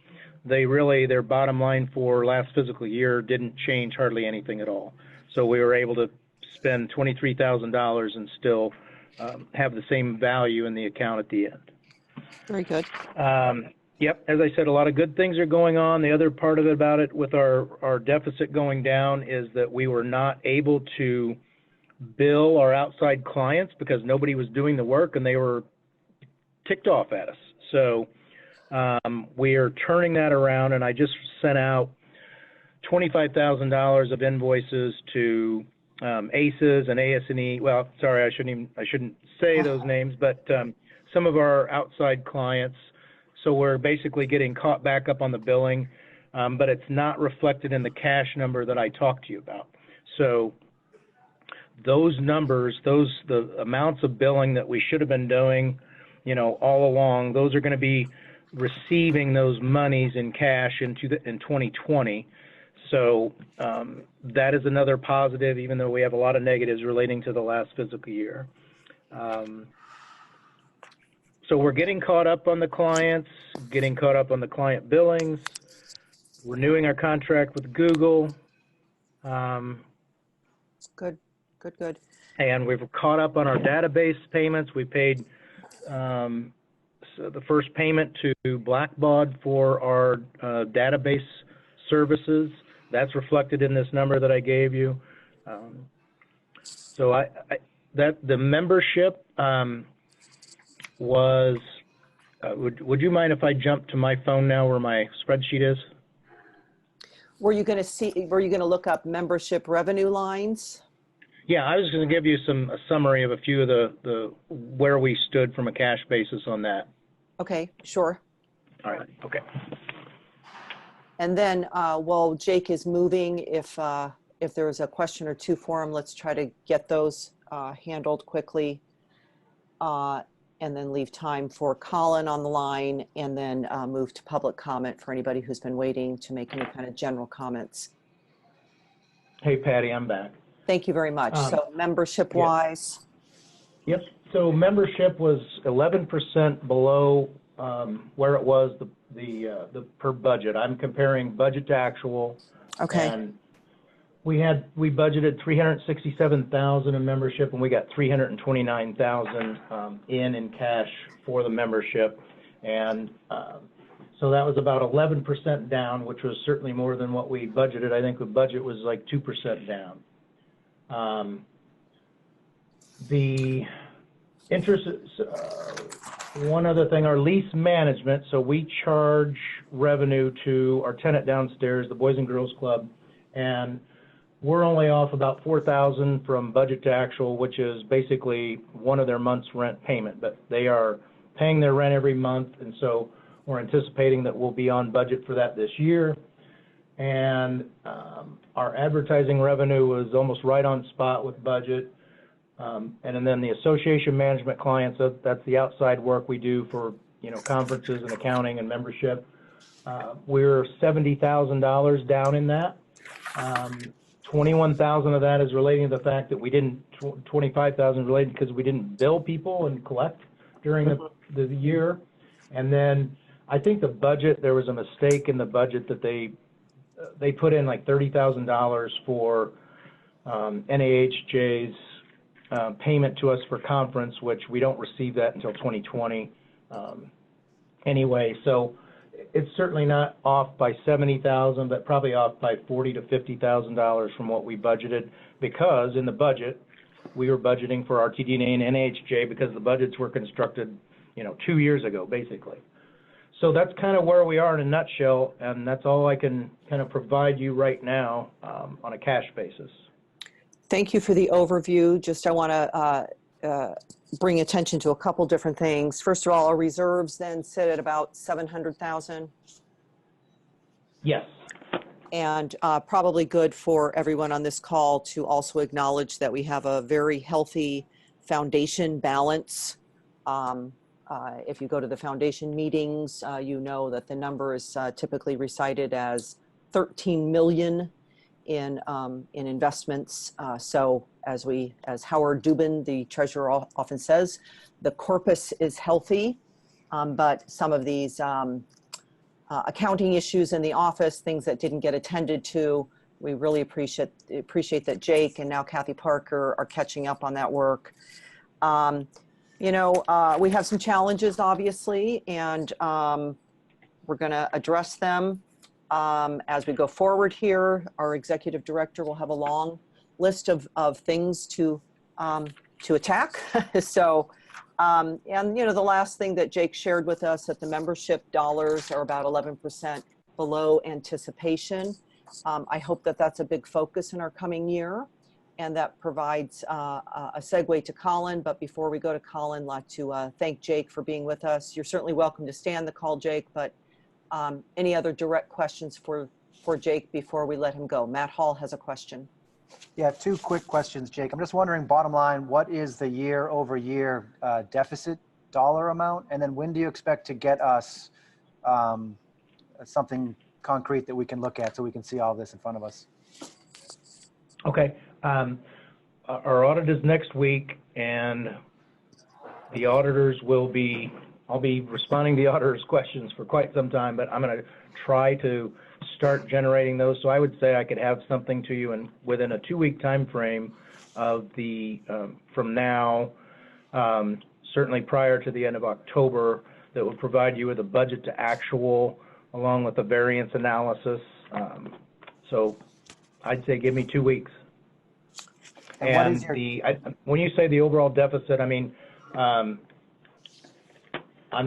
their bottom line for last fiscal year didn't change hardly anything at all. So we were able to spend $23,000 and still have the same value in the account at the end. Very good. Yep, as I said, a lot of good things are going on. The other part of it about it with our deficit going down is that we were not able to bill our outside clients because nobody was doing the work and they were ticked off at us. So we are turning that around, and I just sent out $25,000 of invoices to ACES and AS&E. Well, sorry, I shouldn't say those names, but some of our outside clients. So we're basically getting caught back up on the billing, but it's not reflected in the cash number that I talked to you about. So those numbers, the amounts of billing that we should have been doing, all along, those are going to be receiving those monies in cash in 2020. So that is another positive, even though we have a lot of negatives relating to the last fiscal year. So we're getting caught up on the clients, getting caught up on the client billings, renewing our contract with Google. Good. And we've caught up on our database payments. We paid so the first payment to Blackbaud for our database services. That's reflected in this number that I gave you. So the membership was. Would you mind if I jump to my phone now, where my spreadsheet is? Were you going to look up membership revenue lines? Yeah, I was going to give you a summary of a few of the where we stood from a cash basis on that. Okay, sure. All right. Okay. And then while Jake is moving, if there's a question or two for him, let's try to get those handled quickly, and then leave time for Colin on the line, and then move to public comment for anybody who's been waiting to make any kind of general comments. Hey, Patty, I'm back. Thank you very much. So membership-wise? Yep. So membership was 11% below where it was the per budget. I'm comparing budget to actual. Okay. And we budgeted $367,000 in membership, and we got $329,000 in cash for the membership, and so that was about 11% down, which was certainly more than what we budgeted. I think the budget was like 2% down. The interest, one other thing, our lease management. So we charge revenue to our tenant downstairs, the Boys and Girls Club, and we're only off about $4,000 from budget to actual, which is basically one of their month's rent payment, but they are paying their rent every month, and so we're anticipating that we'll be on budget for that this year. And our advertising revenue was almost right on spot with budget. And then the association management clients, that's the outside work we do for, conferences and accounting and membership. We're $70,000 down in that. 21,000 of that is relating to the fact that we didn't, 25,000 related because we didn't bill people and collect during the year. And then I think the budget, there was a mistake in the budget that they put in like $30,000 for NAHJ's payment to us for conference, which we don't receive that until 2020 anyway. So it's certainly not off by 70,000, but probably off by $40,000 to $50,000 from what we budgeted, because in the budget we were budgeting for RTD and NAHJ because the budgets were constructed, 2 years ago, basically. So that's kind of where we are in a nutshell, and that's all I can kind of provide you right now on a cash basis. Thank you for the overview. Just I want to bring attention to a couple different things. First of all, our reserves then sit at about 700,000. Yes. And probably good for everyone on this call to also acknowledge that we have a very healthy foundation balance. If you go to the foundation meetings, you know that the number is typically recited as 13 million in investments. So as Howard Dubin, the treasurer, often says, the corpus is healthy, but some of these accounting issues in the office, things that didn't get attended to, we really appreciate that Jake and now Kathy Parker are catching up on that work. We have some challenges, obviously, and we're going to address them as we go forward here. Our executive director will have a long list of things to attack. So, the last thing that Jake shared with us, that the membership dollars are about 11% below anticipation. I hope that that's a big focus in our coming year. And that provides a segue to Colin. But before we go to Colin, I'd like to thank Jake for being with us. You're certainly welcome to stay on the call, Jake, but any other direct questions for Jake before we let him go? Matt Hall has a question. Yeah, 2 quick questions, Jake. I'm just wondering, bottom line, what is the year-over-year deficit dollar amount? And then when do you expect to get us something concrete that we can look at so we can see all this in front of us? Okay. Our audit is next week, and the auditors I'll be responding to the auditors' questions for quite some time, but I'm going to try to start generating those. So I would say I could have something to you within a 2-week time frame of from now, certainly prior to the end of October, that would provide you with a budget to actual along with a variance analysis. So I'd say give me 2 weeks. And when you say the overall deficit, I mean, I'm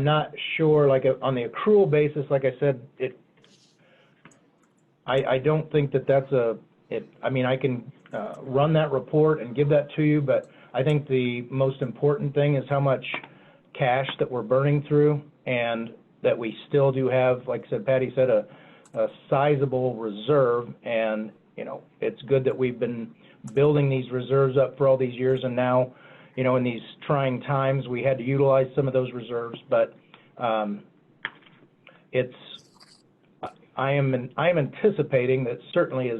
not sure, like on the accrual basis, like I said, I don't think that's I can run that report and give that to you, but I think the most important thing is how much cash that we're burning through, and that we still do have, like I said, Patty said, a sizable reserve. And, it's good that we've been building these reserves up for all these years, and now, in these trying times, we had to utilize some of those reserves. But I am anticipating that certainly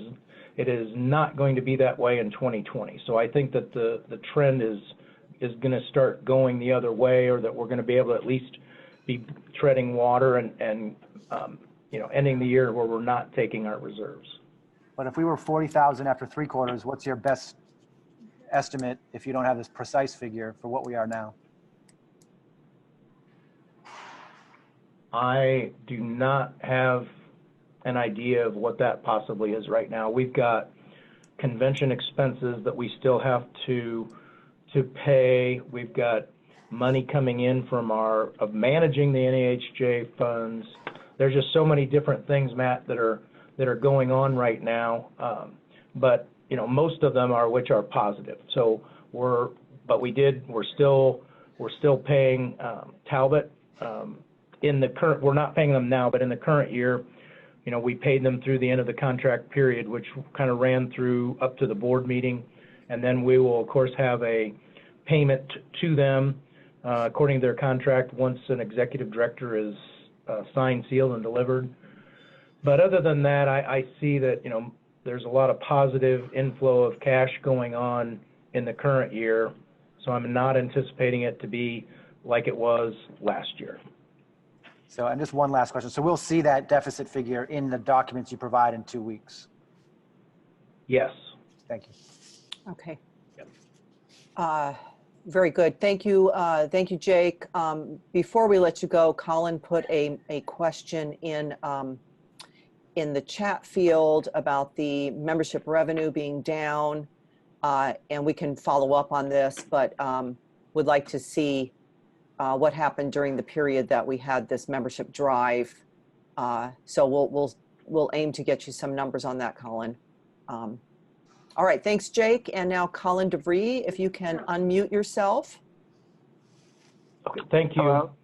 it is not going to be that way in 2020. So I think that the trend is going to start going the other way, or that we're going to be able to at least be treading water and ending the year where we're not taking our reserves. But if we were 40,000 after 3 quarters, what's your best estimate, if you don't have this precise figure, for what we are now? I do not have an idea of what that possibly is right now. We've got convention expenses that we still have to pay. We've got money coming in from of managing the NAHJ funds. There's just so many different things, Matt, that are going on right now. But most of them which are positive. So we're still paying Talbot in the current. We're not paying them now, but in the current year, we paid them through the end of the contract period, which kind of ran through up to the board meeting, and then we will of course have a payment to them according to their contract once an executive director is signed, sealed, and delivered. But other than that, I see that there's a lot of positive inflow of cash going on in the current year, so I'm not anticipating it to be like it was last year. So, and just one last question. So we'll see that deficit figure in the documents you provide in 2 weeks. Yes. Thank you. Okay. Yep. Very good. Thank you. Thank you, Jake. Before we let you go, Colin put a question in the chat field about the membership revenue being down, and we can follow up on this, but would like to see what happened during the period that we had this membership drive. So we'll aim to get you some numbers on that, Colin. All right, thanks, Jake. And now Colin DeVries, if you can unmute yourself. Okay, thank you. All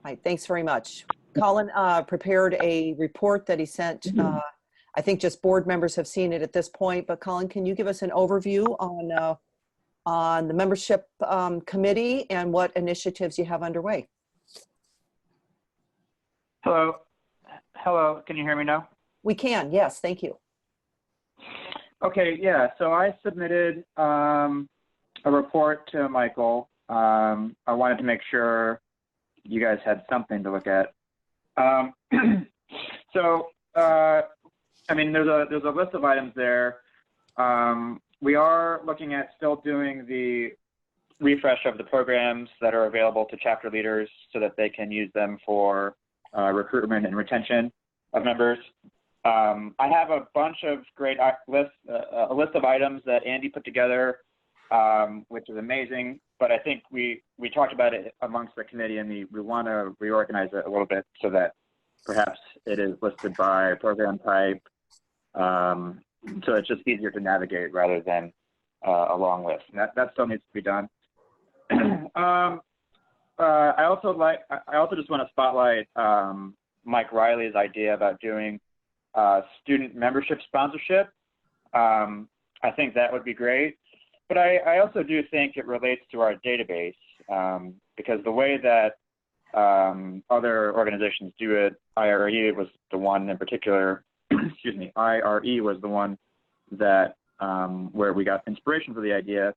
right, thanks very much. Colin prepared a report that he sent. I think just board members have seen it at this point, but Colin, can you give us an overview on the membership committee and what initiatives you have underway? Hello. Hello, can you hear me now? We can, yes, thank you. Okay, yeah, so I submitted a report to Michael. I wanted to make sure you guys had something to look at. I mean, there's a list of items there. We are looking at still doing the refresh of the programs that are available to chapter leaders so that they can use them for recruitment and retention of members. I have a bunch of great lists, a list of items that Andy put together, which is amazing. But I think we talked about it amongst the committee, and we want to reorganize it a little bit so that perhaps it is listed by program type. So it's just easier to navigate rather than a long list. And that still needs to be done. I also just want to spotlight Mike Riley's idea about doing student membership sponsorship. I think that would be great. But I also do think it relates to our database because the way that other organizations do it, IRE was the one in particular, excuse me, IRE was the one that where we got inspiration for the idea.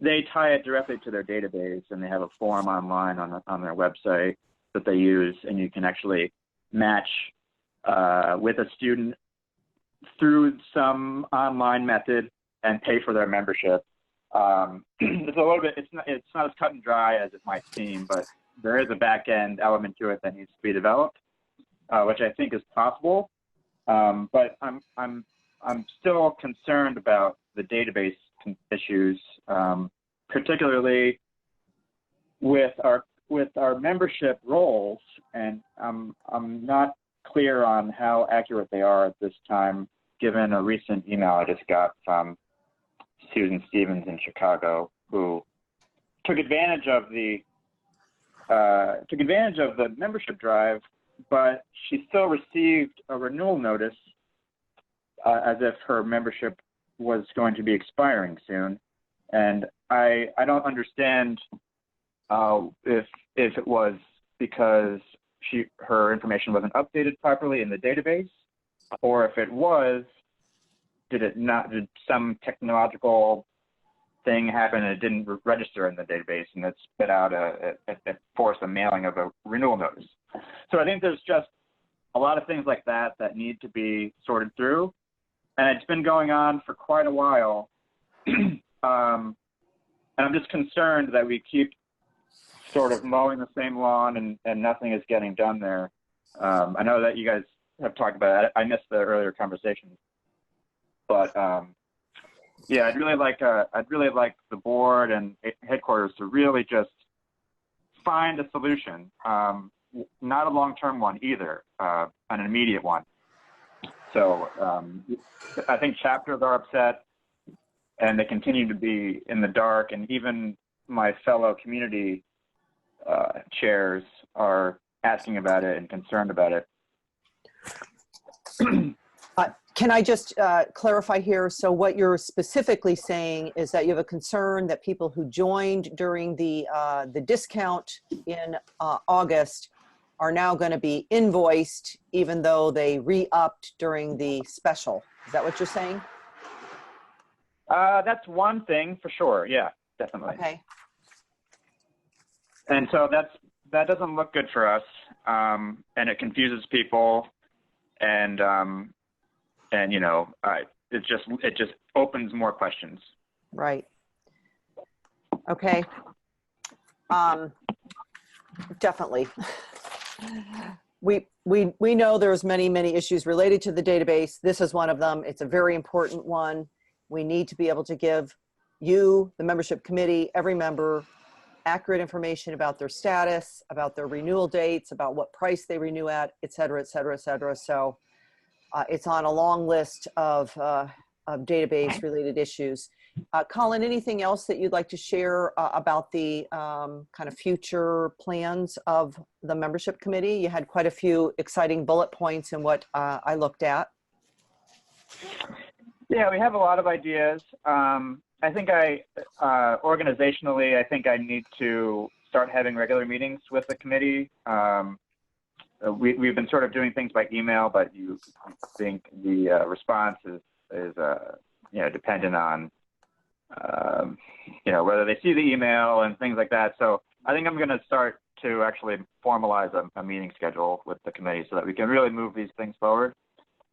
They tie it directly to their database, and they have a form online on their website that they use, and you can actually match with a student through some online method and pay for their membership. It's a little bit, it's not as cut and dry as it might seem, but there is a back end element to it that needs to be developed, which I think is possible. But I'm still concerned about the database issues, particularly with our membership roles, and I'm not clear on how accurate they are at this time, given a recent email I just got from Susan Stevens in Chicago, who took advantage of the membership drive, but she still received a renewal notice as if her membership was going to be expiring soon. And I don't understand if it was because her information wasn't updated properly in the database, or if it was, did some technological thing happen and it didn't register in the database and it spit out it forced a mailing of a renewal notice. So I think there's just a lot of things like that that need to be sorted through, and it's been going on for quite a while. And I'm just concerned that we keep sort of mowing the same lawn and nothing is getting done there. I know that you guys have talked about it. I missed the earlier conversation, but yeah, I'd really like the board and headquarters to really just find a solution, not a long-term one either, an immediate one, So I think chapters are upset, and they continue to be in the dark, and even my fellow community chairs are asking about it and concerned about it. Can I just clarify here? So what you're specifically saying is that you have a concern that people who joined during the discount in August are now going to be invoiced even though they re-upped during the special. Is that what you're saying? That's one thing for sure. Yeah, definitely. Okay. And so that doesn't look good for us, and it confuses people, and you know, it just opens more questions. Right. Okay. Definitely. We know there's many issues related to the database. This is one of them. It's a very important one. We need to be able to give you, the membership committee, every member, accurate information about their status, about their renewal dates, about what price they renew at, et cetera, et cetera, et cetera. So it's on a long list of database related issues. Colin, anything else that you'd like to share about the kind of future plans of the membership committee? You had quite a few exciting bullet points in what I looked at. Yeah, we have a lot of ideas. I think organizationally, I think I need to start having regular meetings with the committee. We've been sort of doing things by email, but you think the response is you know, dependent on you know, whether they see the email and things like that. So I think I'm going to start to actually formalize a meeting schedule with the committee so that we can really move these things forward.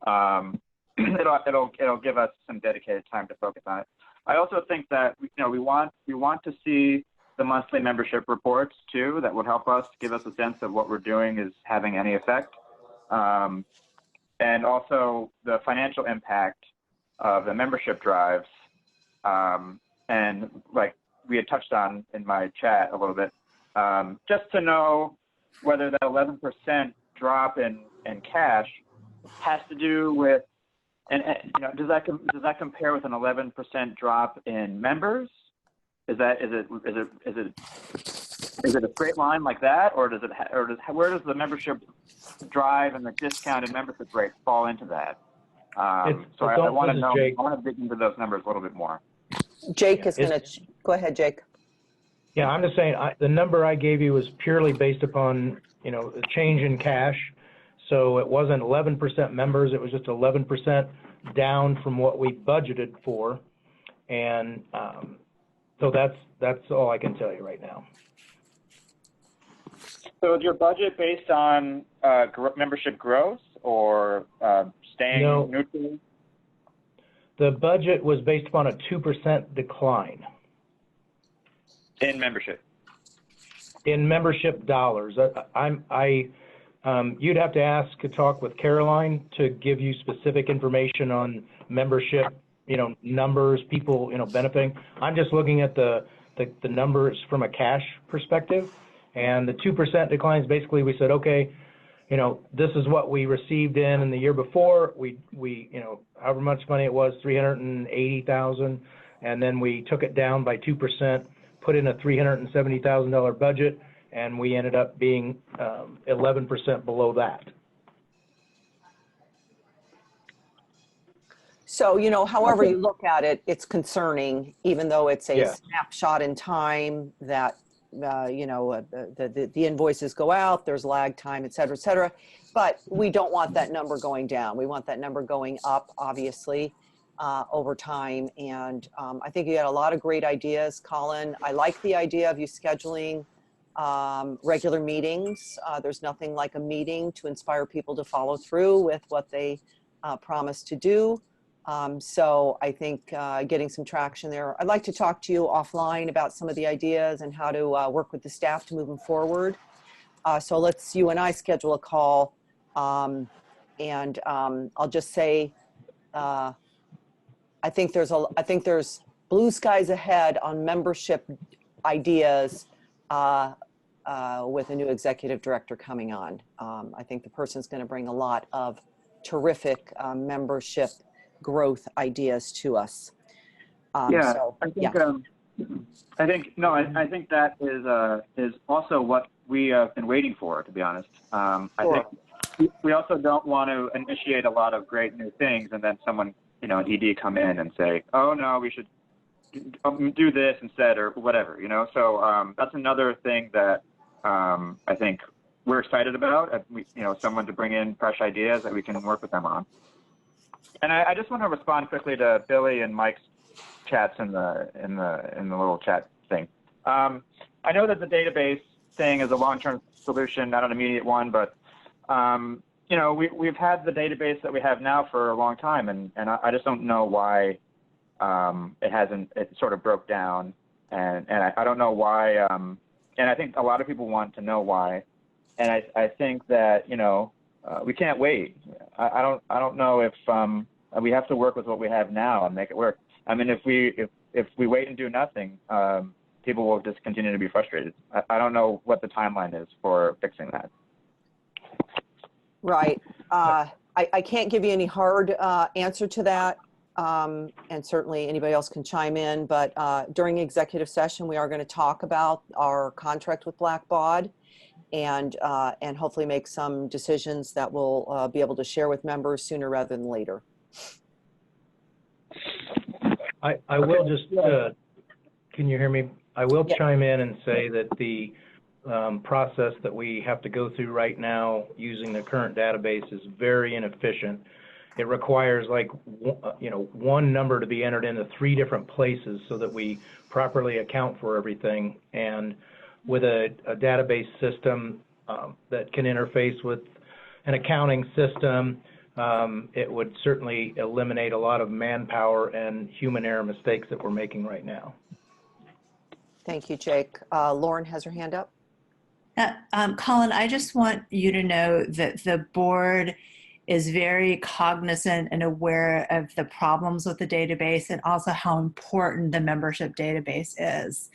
It'll give us some dedicated time to focus on it. I also think that you know, we want to see the monthly membership reports too. That would help us, give us a sense of what we're doing is having any effect, and also the financial impact of the membership drives. And like we had touched on in my chat a little bit, just to know whether that 11% drop in cash has to do with, and you know, does that compare with an 11% drop in members? Is it a straight line like that, or where does the membership drive and the discounted membership rate fall into that? So I want to know. I want to dig into those numbers a little bit more. Jake is going to go ahead, Jake. Yeah, I'm just saying the number I gave you was purely based upon, you know, the change in cash. So it wasn't 11% members, it was just 11% down from what we budgeted for. And so that's all I can tell you right now. So is your budget based on membership growth or staying neutral? The budget was based upon a 2% decline. In membership? In membership dollars. You'd have to talk with Caroline to give you specific information on membership, you know, numbers, people, you know, benefiting. I'm just looking at the numbers from a cash perspective, and the 2% declines, basically we said, okay, you know, this is what we received in the year before. We you know, however much money it was, 380,000, and then we took it down by 2%, put in a $370,000 budget, and we ended up being 11% below that. So, you know, however you look at it, it's concerning, even though it's a snapshot in time that, you know, the invoices go out, there's lag time, et cetera, but we don't want that number going down. We want that number going up, obviously, over time. And I think you had a lot of great ideas, Colin. I like the idea of you scheduling regular meetings. There's nothing like a meeting to inspire people to follow through with what they promise to do. So I think getting some traction there. I'd like to talk to you offline about some of the ideas and how to work with the staff to move them forward. So let's you and I schedule a call. And I'll just say, I think there's blue skies ahead on membership ideas with a new executive director coming on. I think the person's going to bring a lot of terrific membership growth ideas to us. Yeah, So, I think, yeah. I think that is also what we have been waiting for, to be honest. I Sure. think we also don't want to initiate a lot of great new things and then someone, an ED come in and say, oh no, we should do this instead or whatever, So that's another thing that I think we're excited about. Someone to bring in fresh ideas that we can work with them on. And I just want to respond quickly to Billy and Mike's chats in the little chat thing. I know that the database thing is a long-term solution, not an immediate one, but we've had the database that we have now for a long time, and I just don't know why it sort of broke down, and I don't know why, and I think a lot of people want to know why, and I think that we can't wait. I don't know if we have to work with what we have now and make it work. I mean, if we wait and do nothing, people will just continue to be frustrated. I don't know what the timeline is for fixing that. Right. I can't give you any hard answer to that. And certainly anybody else can chime in, but during executive session, we are going to talk about our contract with Blackbaud and hopefully make some decisions that we'll be able to share with members sooner rather than later. I will just, can you hear me? I will chime in and say that the process that we have to go through right now using the current database is very inefficient. It requires one number to be entered into 3 different places so that we properly account for everything. And with a database system that can interface with an accounting system, it would certainly eliminate a lot of manpower and human error mistakes that we're making right now. Thank you, Jake. Lauren has her hand up. Colin, I just want you to know that the board is very cognizant and aware of the problems with the database and also how important the membership database is.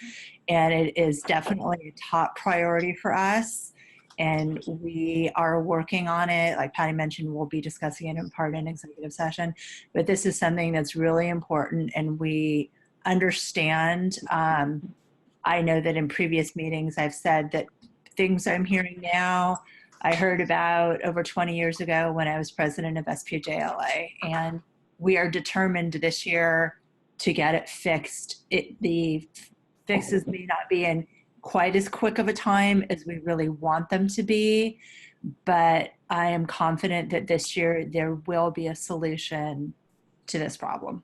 And it is definitely a top priority for us. And we are working on it. Like Patty mentioned, we'll be discussing it in part in executive session. But this is something that's really important, and we understand. I know that in previous meetings I've said that things I'm hearing now, I heard about over 20 years ago when I was president of SPJ LA. And we are determined this year to get it fixed. The fixes may not be in quite as quick of a time as we really want them to be, but I am confident that this year there will be a solution to this problem.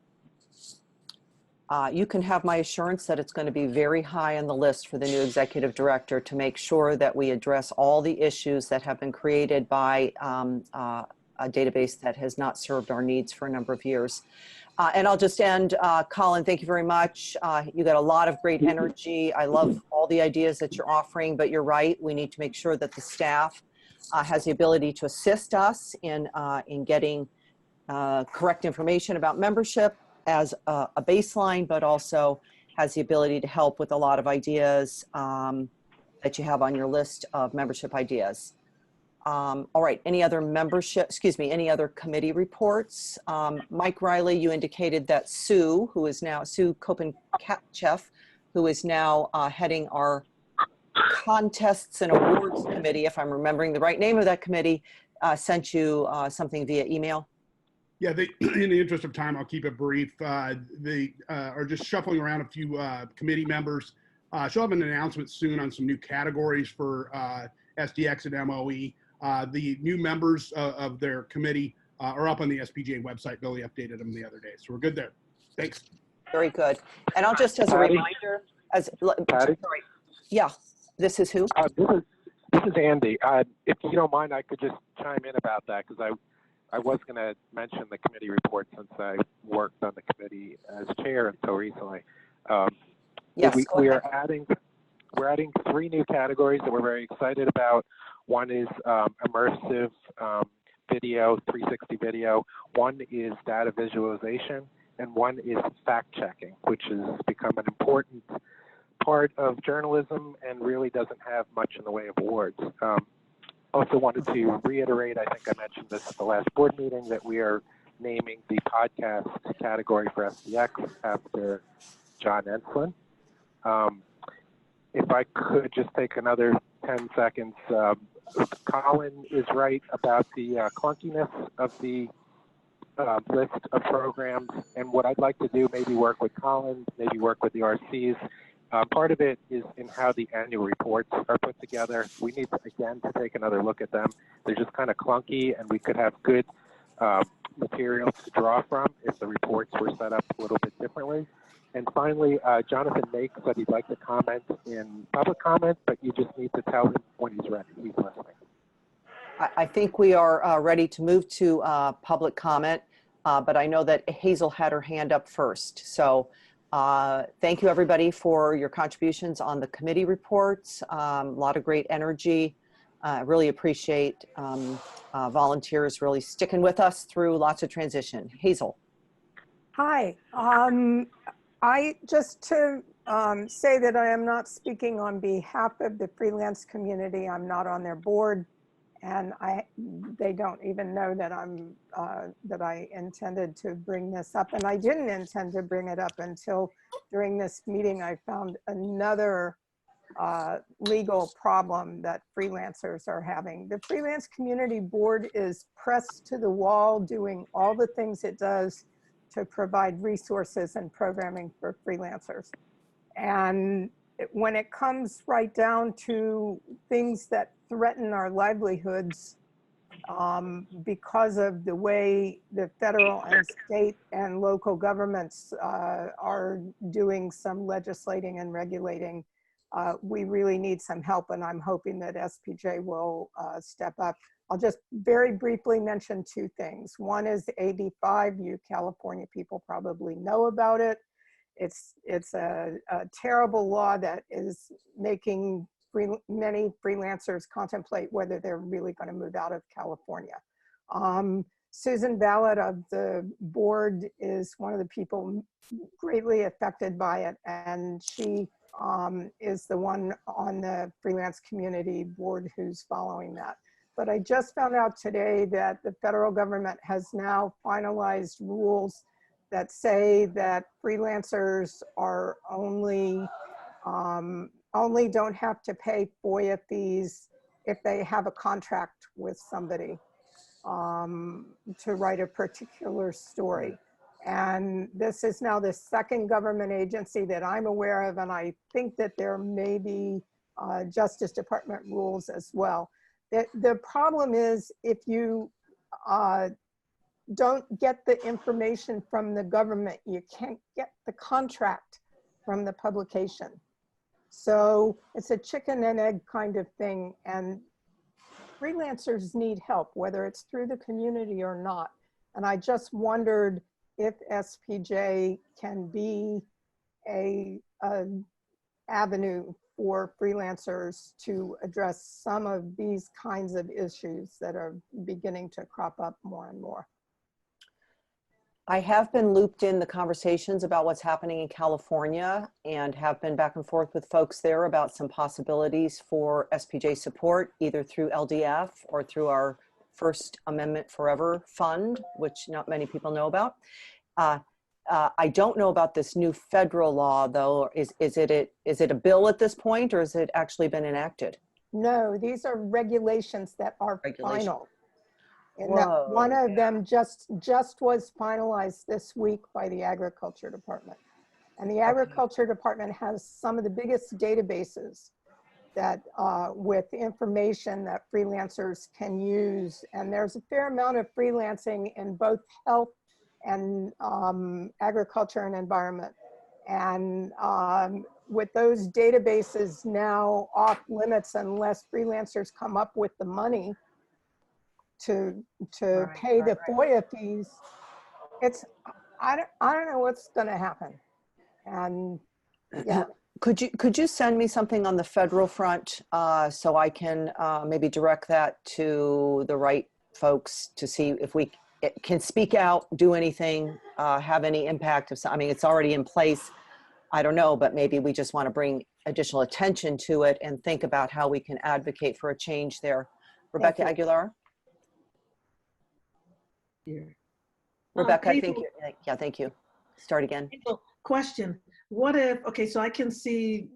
You can have my assurance that it's going to be very high on the list for the new executive director to make sure that we address all the issues that have been created by a database that has not served our needs for a number of years. And I'll just end, Colin, thank you very much. You got a lot of great energy. I love all the ideas that you're offering, but you're right. We need to make sure that the staff has the ability to assist us in getting correct information about membership as a baseline, but also has the ability to help with a lot of ideas that you have on your list of membership ideas. All right, any other any other committee reports? Mike Riley, you indicated that Sue Kopenkatchev, who is now heading our contests and awards committee, if I'm remembering the right name of that committee, sent you something via email. Yeah, in the interest of time, I'll keep it brief. They are just shuffling around a few committee members. She'll have an announcement soon on some new categories for SDX and MOE. The new members of their committee are up on the SPJ website. Billy updated them the other day, so we're good there. Thanks. Very good. And I'll just, as a reminder, Patty? Sorry. Yeah, this is who? This is Andy. If you don't mind, I could just chime in about that, because I was going to mention the committee report since I worked on the committee as chair until recently. Yes, we're adding 3 new categories that we're very excited about. One is immersive video, 360 video. One is data visualization, and one is fact checking, which has become an important part of journalism and really doesn't have much in the way of awards. also wanted to reiterate, I think I mentioned this at the last board meeting, that we are naming the podcast category for SDX after John Enslin. If I could just take another 10 seconds, Colin is right about the clunkiness of the list of programs, and what I'd like to do, maybe work with Colin, maybe work with the RCs. Part of it is in how the annual reports are put together. We need to, again, to take another look at them. They're just kind of clunky, and we could have good materials to draw from if the reports were set up a little bit differently. And finally, Jonathan Make said he'd like to comment in public comment, but you just need to tell him when he's ready. He's listening. I think we are ready to move to public comment, but I know that Hazel had her hand up first. So thank you everybody for your contributions on the committee reports. A lot of great energy. I really appreciate volunteers really sticking with us through lots of transition. Hazel. Hi. I just to say that I am not speaking on behalf of the freelance community. I'm not on their board, and they don't even know that that I intended to bring this up, and I didn't intend to bring it up until during this meeting I found another legal problem that freelancers are having. The Freelance Community Board is pressed to the wall doing all the things it does to provide resources and programming for freelancers. And when it comes right down to things that threaten our livelihoods because of the way the federal and state and local governments are doing some legislating and regulating, we really need some help, and I'm hoping that SPJ will step up. I'll just very briefly mention two things. One is AB 5. You California people probably know about it. It's a terrible law that is making many freelancers contemplate whether they're really going to move out of California. Susan Ballard of the board is one of the people greatly affected by it, and she is the one on the Freelance Community Board who's following that. But I just found out today that the federal government has now finalized rules that say that freelancers are only don't have to pay FOIA fees if they have a contract with somebody to write a particular story. And this is now the second government agency that I'm aware of, and I think that there may be Justice Department rules as well. The problem is if you don't get the information from the government, you can't get the contract from the publication. So it's a chicken and egg kind of thing, and freelancers need help, whether it's through the community or not. And I just wondered if SPJ can be a avenue for freelancers to address some of these kinds of issues that are beginning to crop up more and more. I have been looped in the conversations about what's happening in California and have been back and forth with folks there about some possibilities for SPJ support, either through LDF or through our First Amendment Forever Fund, which not many people know about. I don't know about this new federal law, though. Is it a bill at this point, or has it actually been enacted? No, these are regulations that are final. And that one of them just was finalized this week by the Agriculture Department. And the Agriculture Department has some of the biggest databases that with information that freelancers can use. And there's a fair amount of freelancing in both health and agriculture and environment. And with those databases now off limits unless freelancers come up with the money to pay the FOIA fees, I don't know what's going to happen. And yeah. Could you send me something on the federal front so I can maybe direct that to the right folks to see if we can speak out, do anything, have any impact? I mean, it's already in place. I don't know, but maybe we just want to bring additional attention to it and think about how we can advocate for a change there. Rebecca you. Aguilar? Here. Rebecca, I think, Hazel, yeah, thank you. Start again. Hazel, question. What if, okay, so I can see,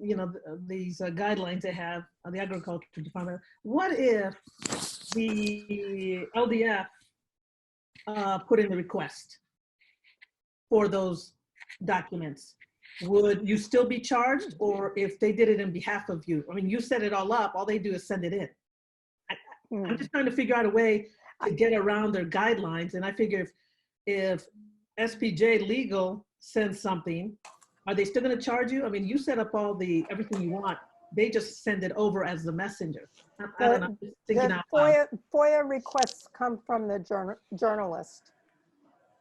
these guidelines they have on the agriculture department. What if the LDF put in the request for those documents? Would you still be charged, or if they did it in behalf of you? I mean, you set it all up, all they do is send it in. I'm just trying to figure out a way to get around their guidelines, and I figure if SPJ legal sends something, are they still going to charge you? I mean, you set up everything you want. They just send it over as the messenger. I don't know. Just thinking out loud. FOIA requests come from the journalist.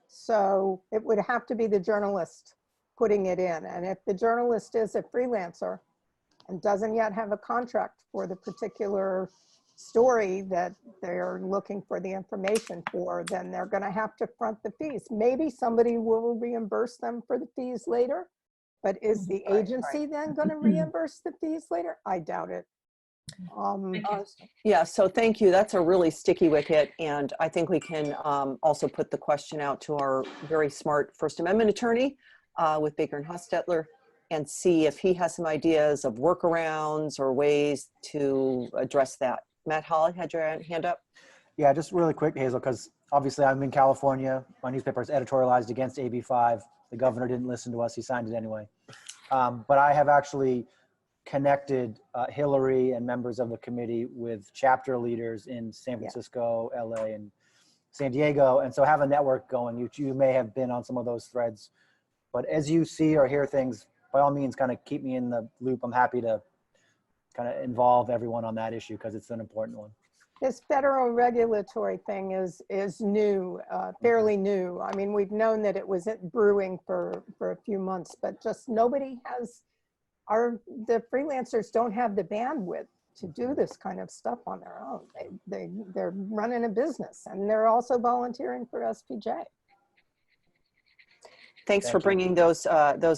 So it would have to be the journalist putting it in. And if the journalist is a freelancer and doesn't yet have a contract for the particular story that they're looking for the information for, then they're going to have to front the fees. Maybe somebody will reimburse them for the fees later, but is the agency then going to reimburse the fees later? I doubt it. Yeah, so thank you. That's a really sticky wicket. And I think we can also put the question out to our very smart First Amendment attorney with Baker and Hostetler and see if he has some ideas of workarounds or ways to address that. Matt Holly had your hand up. Yeah, just really quick, Hazel, because obviously I'm in California. My newspaper is editorialized against AB 5. The governor didn't listen to us. He signed it anyway. But I have actually connected Hillary and members of the committee with chapter leaders in San Francisco, LA, and San Diego. And so have a network going. You may have been on some of those threads. But as you see or hear things, by all means, kind of keep me in the loop. I'm happy to kind of involve everyone on that issue because it's an important one. This federal regulatory thing is new, fairly new. I mean, we've known that it was brewing for a few months, but just nobody has, the freelancers don't have the bandwidth to do this kind of stuff on their own. They're running a business and they're also volunteering for SPJ. Thanks for bringing those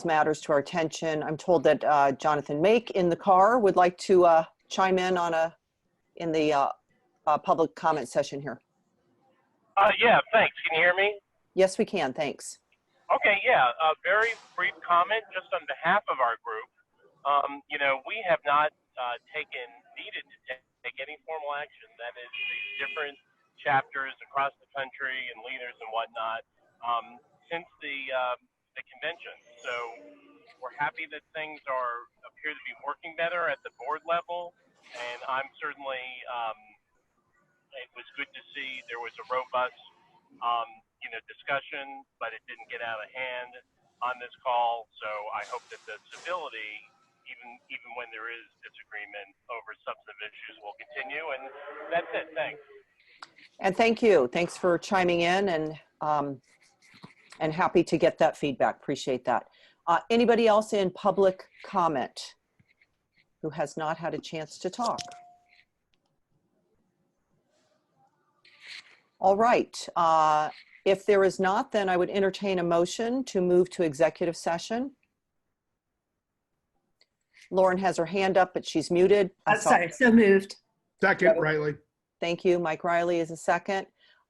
matters to our attention. I'm told that Jonathan Make in the car would like to chime in in the public comment session here. Yeah, thanks. Can you hear me? Yes, we can. Thanks. Okay, yeah. A very brief comment just on behalf of our group. We have not needed to take any formal action. That is, these different chapters across the country and leaders and whatnot since the convention. So we're happy that things appear to be working better at the board level, and I'm certainly. It was good to see there was a robust, discussion, but it didn't get out of hand on this call. So I hope that the civility, even when there is disagreement over substantive issues, will continue. And that's it. Thanks. And thank you. Thanks for chiming in and happy to get that feedback. Appreciate that. Anybody else in public comment who has not had a chance to talk? All right. If there is not, then I would entertain a motion to move to executive session. Lauren has her hand up, but she's muted. Sorry, so moved. Second, Riley. Thank you. Mike Riley is a second.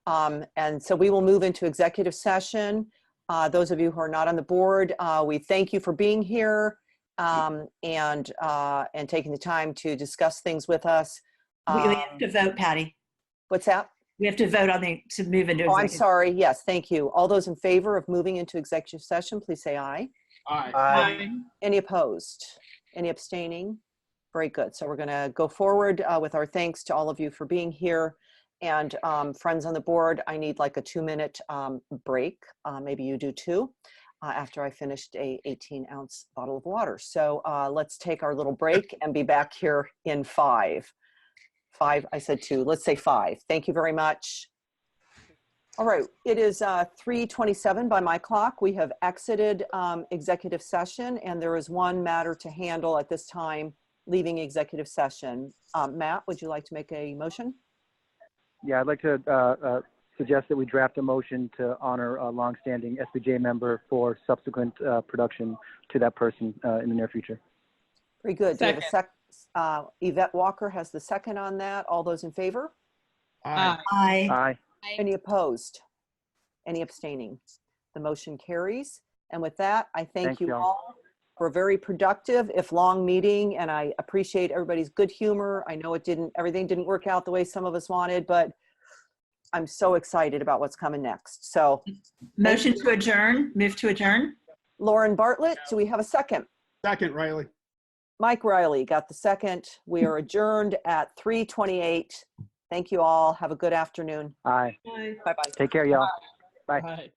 And so we will move into executive session. Those of you who are not on the board, we thank you for being here and taking the time to discuss things with us. We have to vote, Patty. What's that? We have to vote on to move into executive. Oh, I'm sorry. Yes, thank you. All those in favor of moving into executive session, please say aye. Aye. Aye. Any opposed? Any abstaining? Very good. So we're going to go forward with our thanks to all of you for being here. And friends on the board, I need like a 2-minute break. Maybe you do too, after I finished a 18-ounce bottle of water. So let's take our little break and be back here in 5. 5, I said 2, let's say 5. Thank you very much. All right, it is 3:27 by my clock. We have exited executive session and there is one matter to handle at this time, leaving executive session. Matt, would you like to make a motion? Yeah, I'd like to suggest that we draft a motion to honor a longstanding SPJ member for subsequent production to that person in the near future. Very good. Do you have a Yvette Walker has the second on that. All those in favor? Aye. Aye. Aye. Any opposed? Any abstaining? The motion carries. And with that, I thank Thanks, you y'all. all for a very productive, if long, meeting. And I appreciate everybody's good humor. I know everything didn't work out the way some of us wanted, but I'm so excited about what's coming next. So Motion to adjourn, move to adjourn. Lauren Bartlett, do we have a second? Second, Riley. Mike Riley got the second. We are adjourned at 3:28. Thank you all. Have a good afternoon. Aye. Bye. Bye-bye. Take care, y'all. Bye. Bye.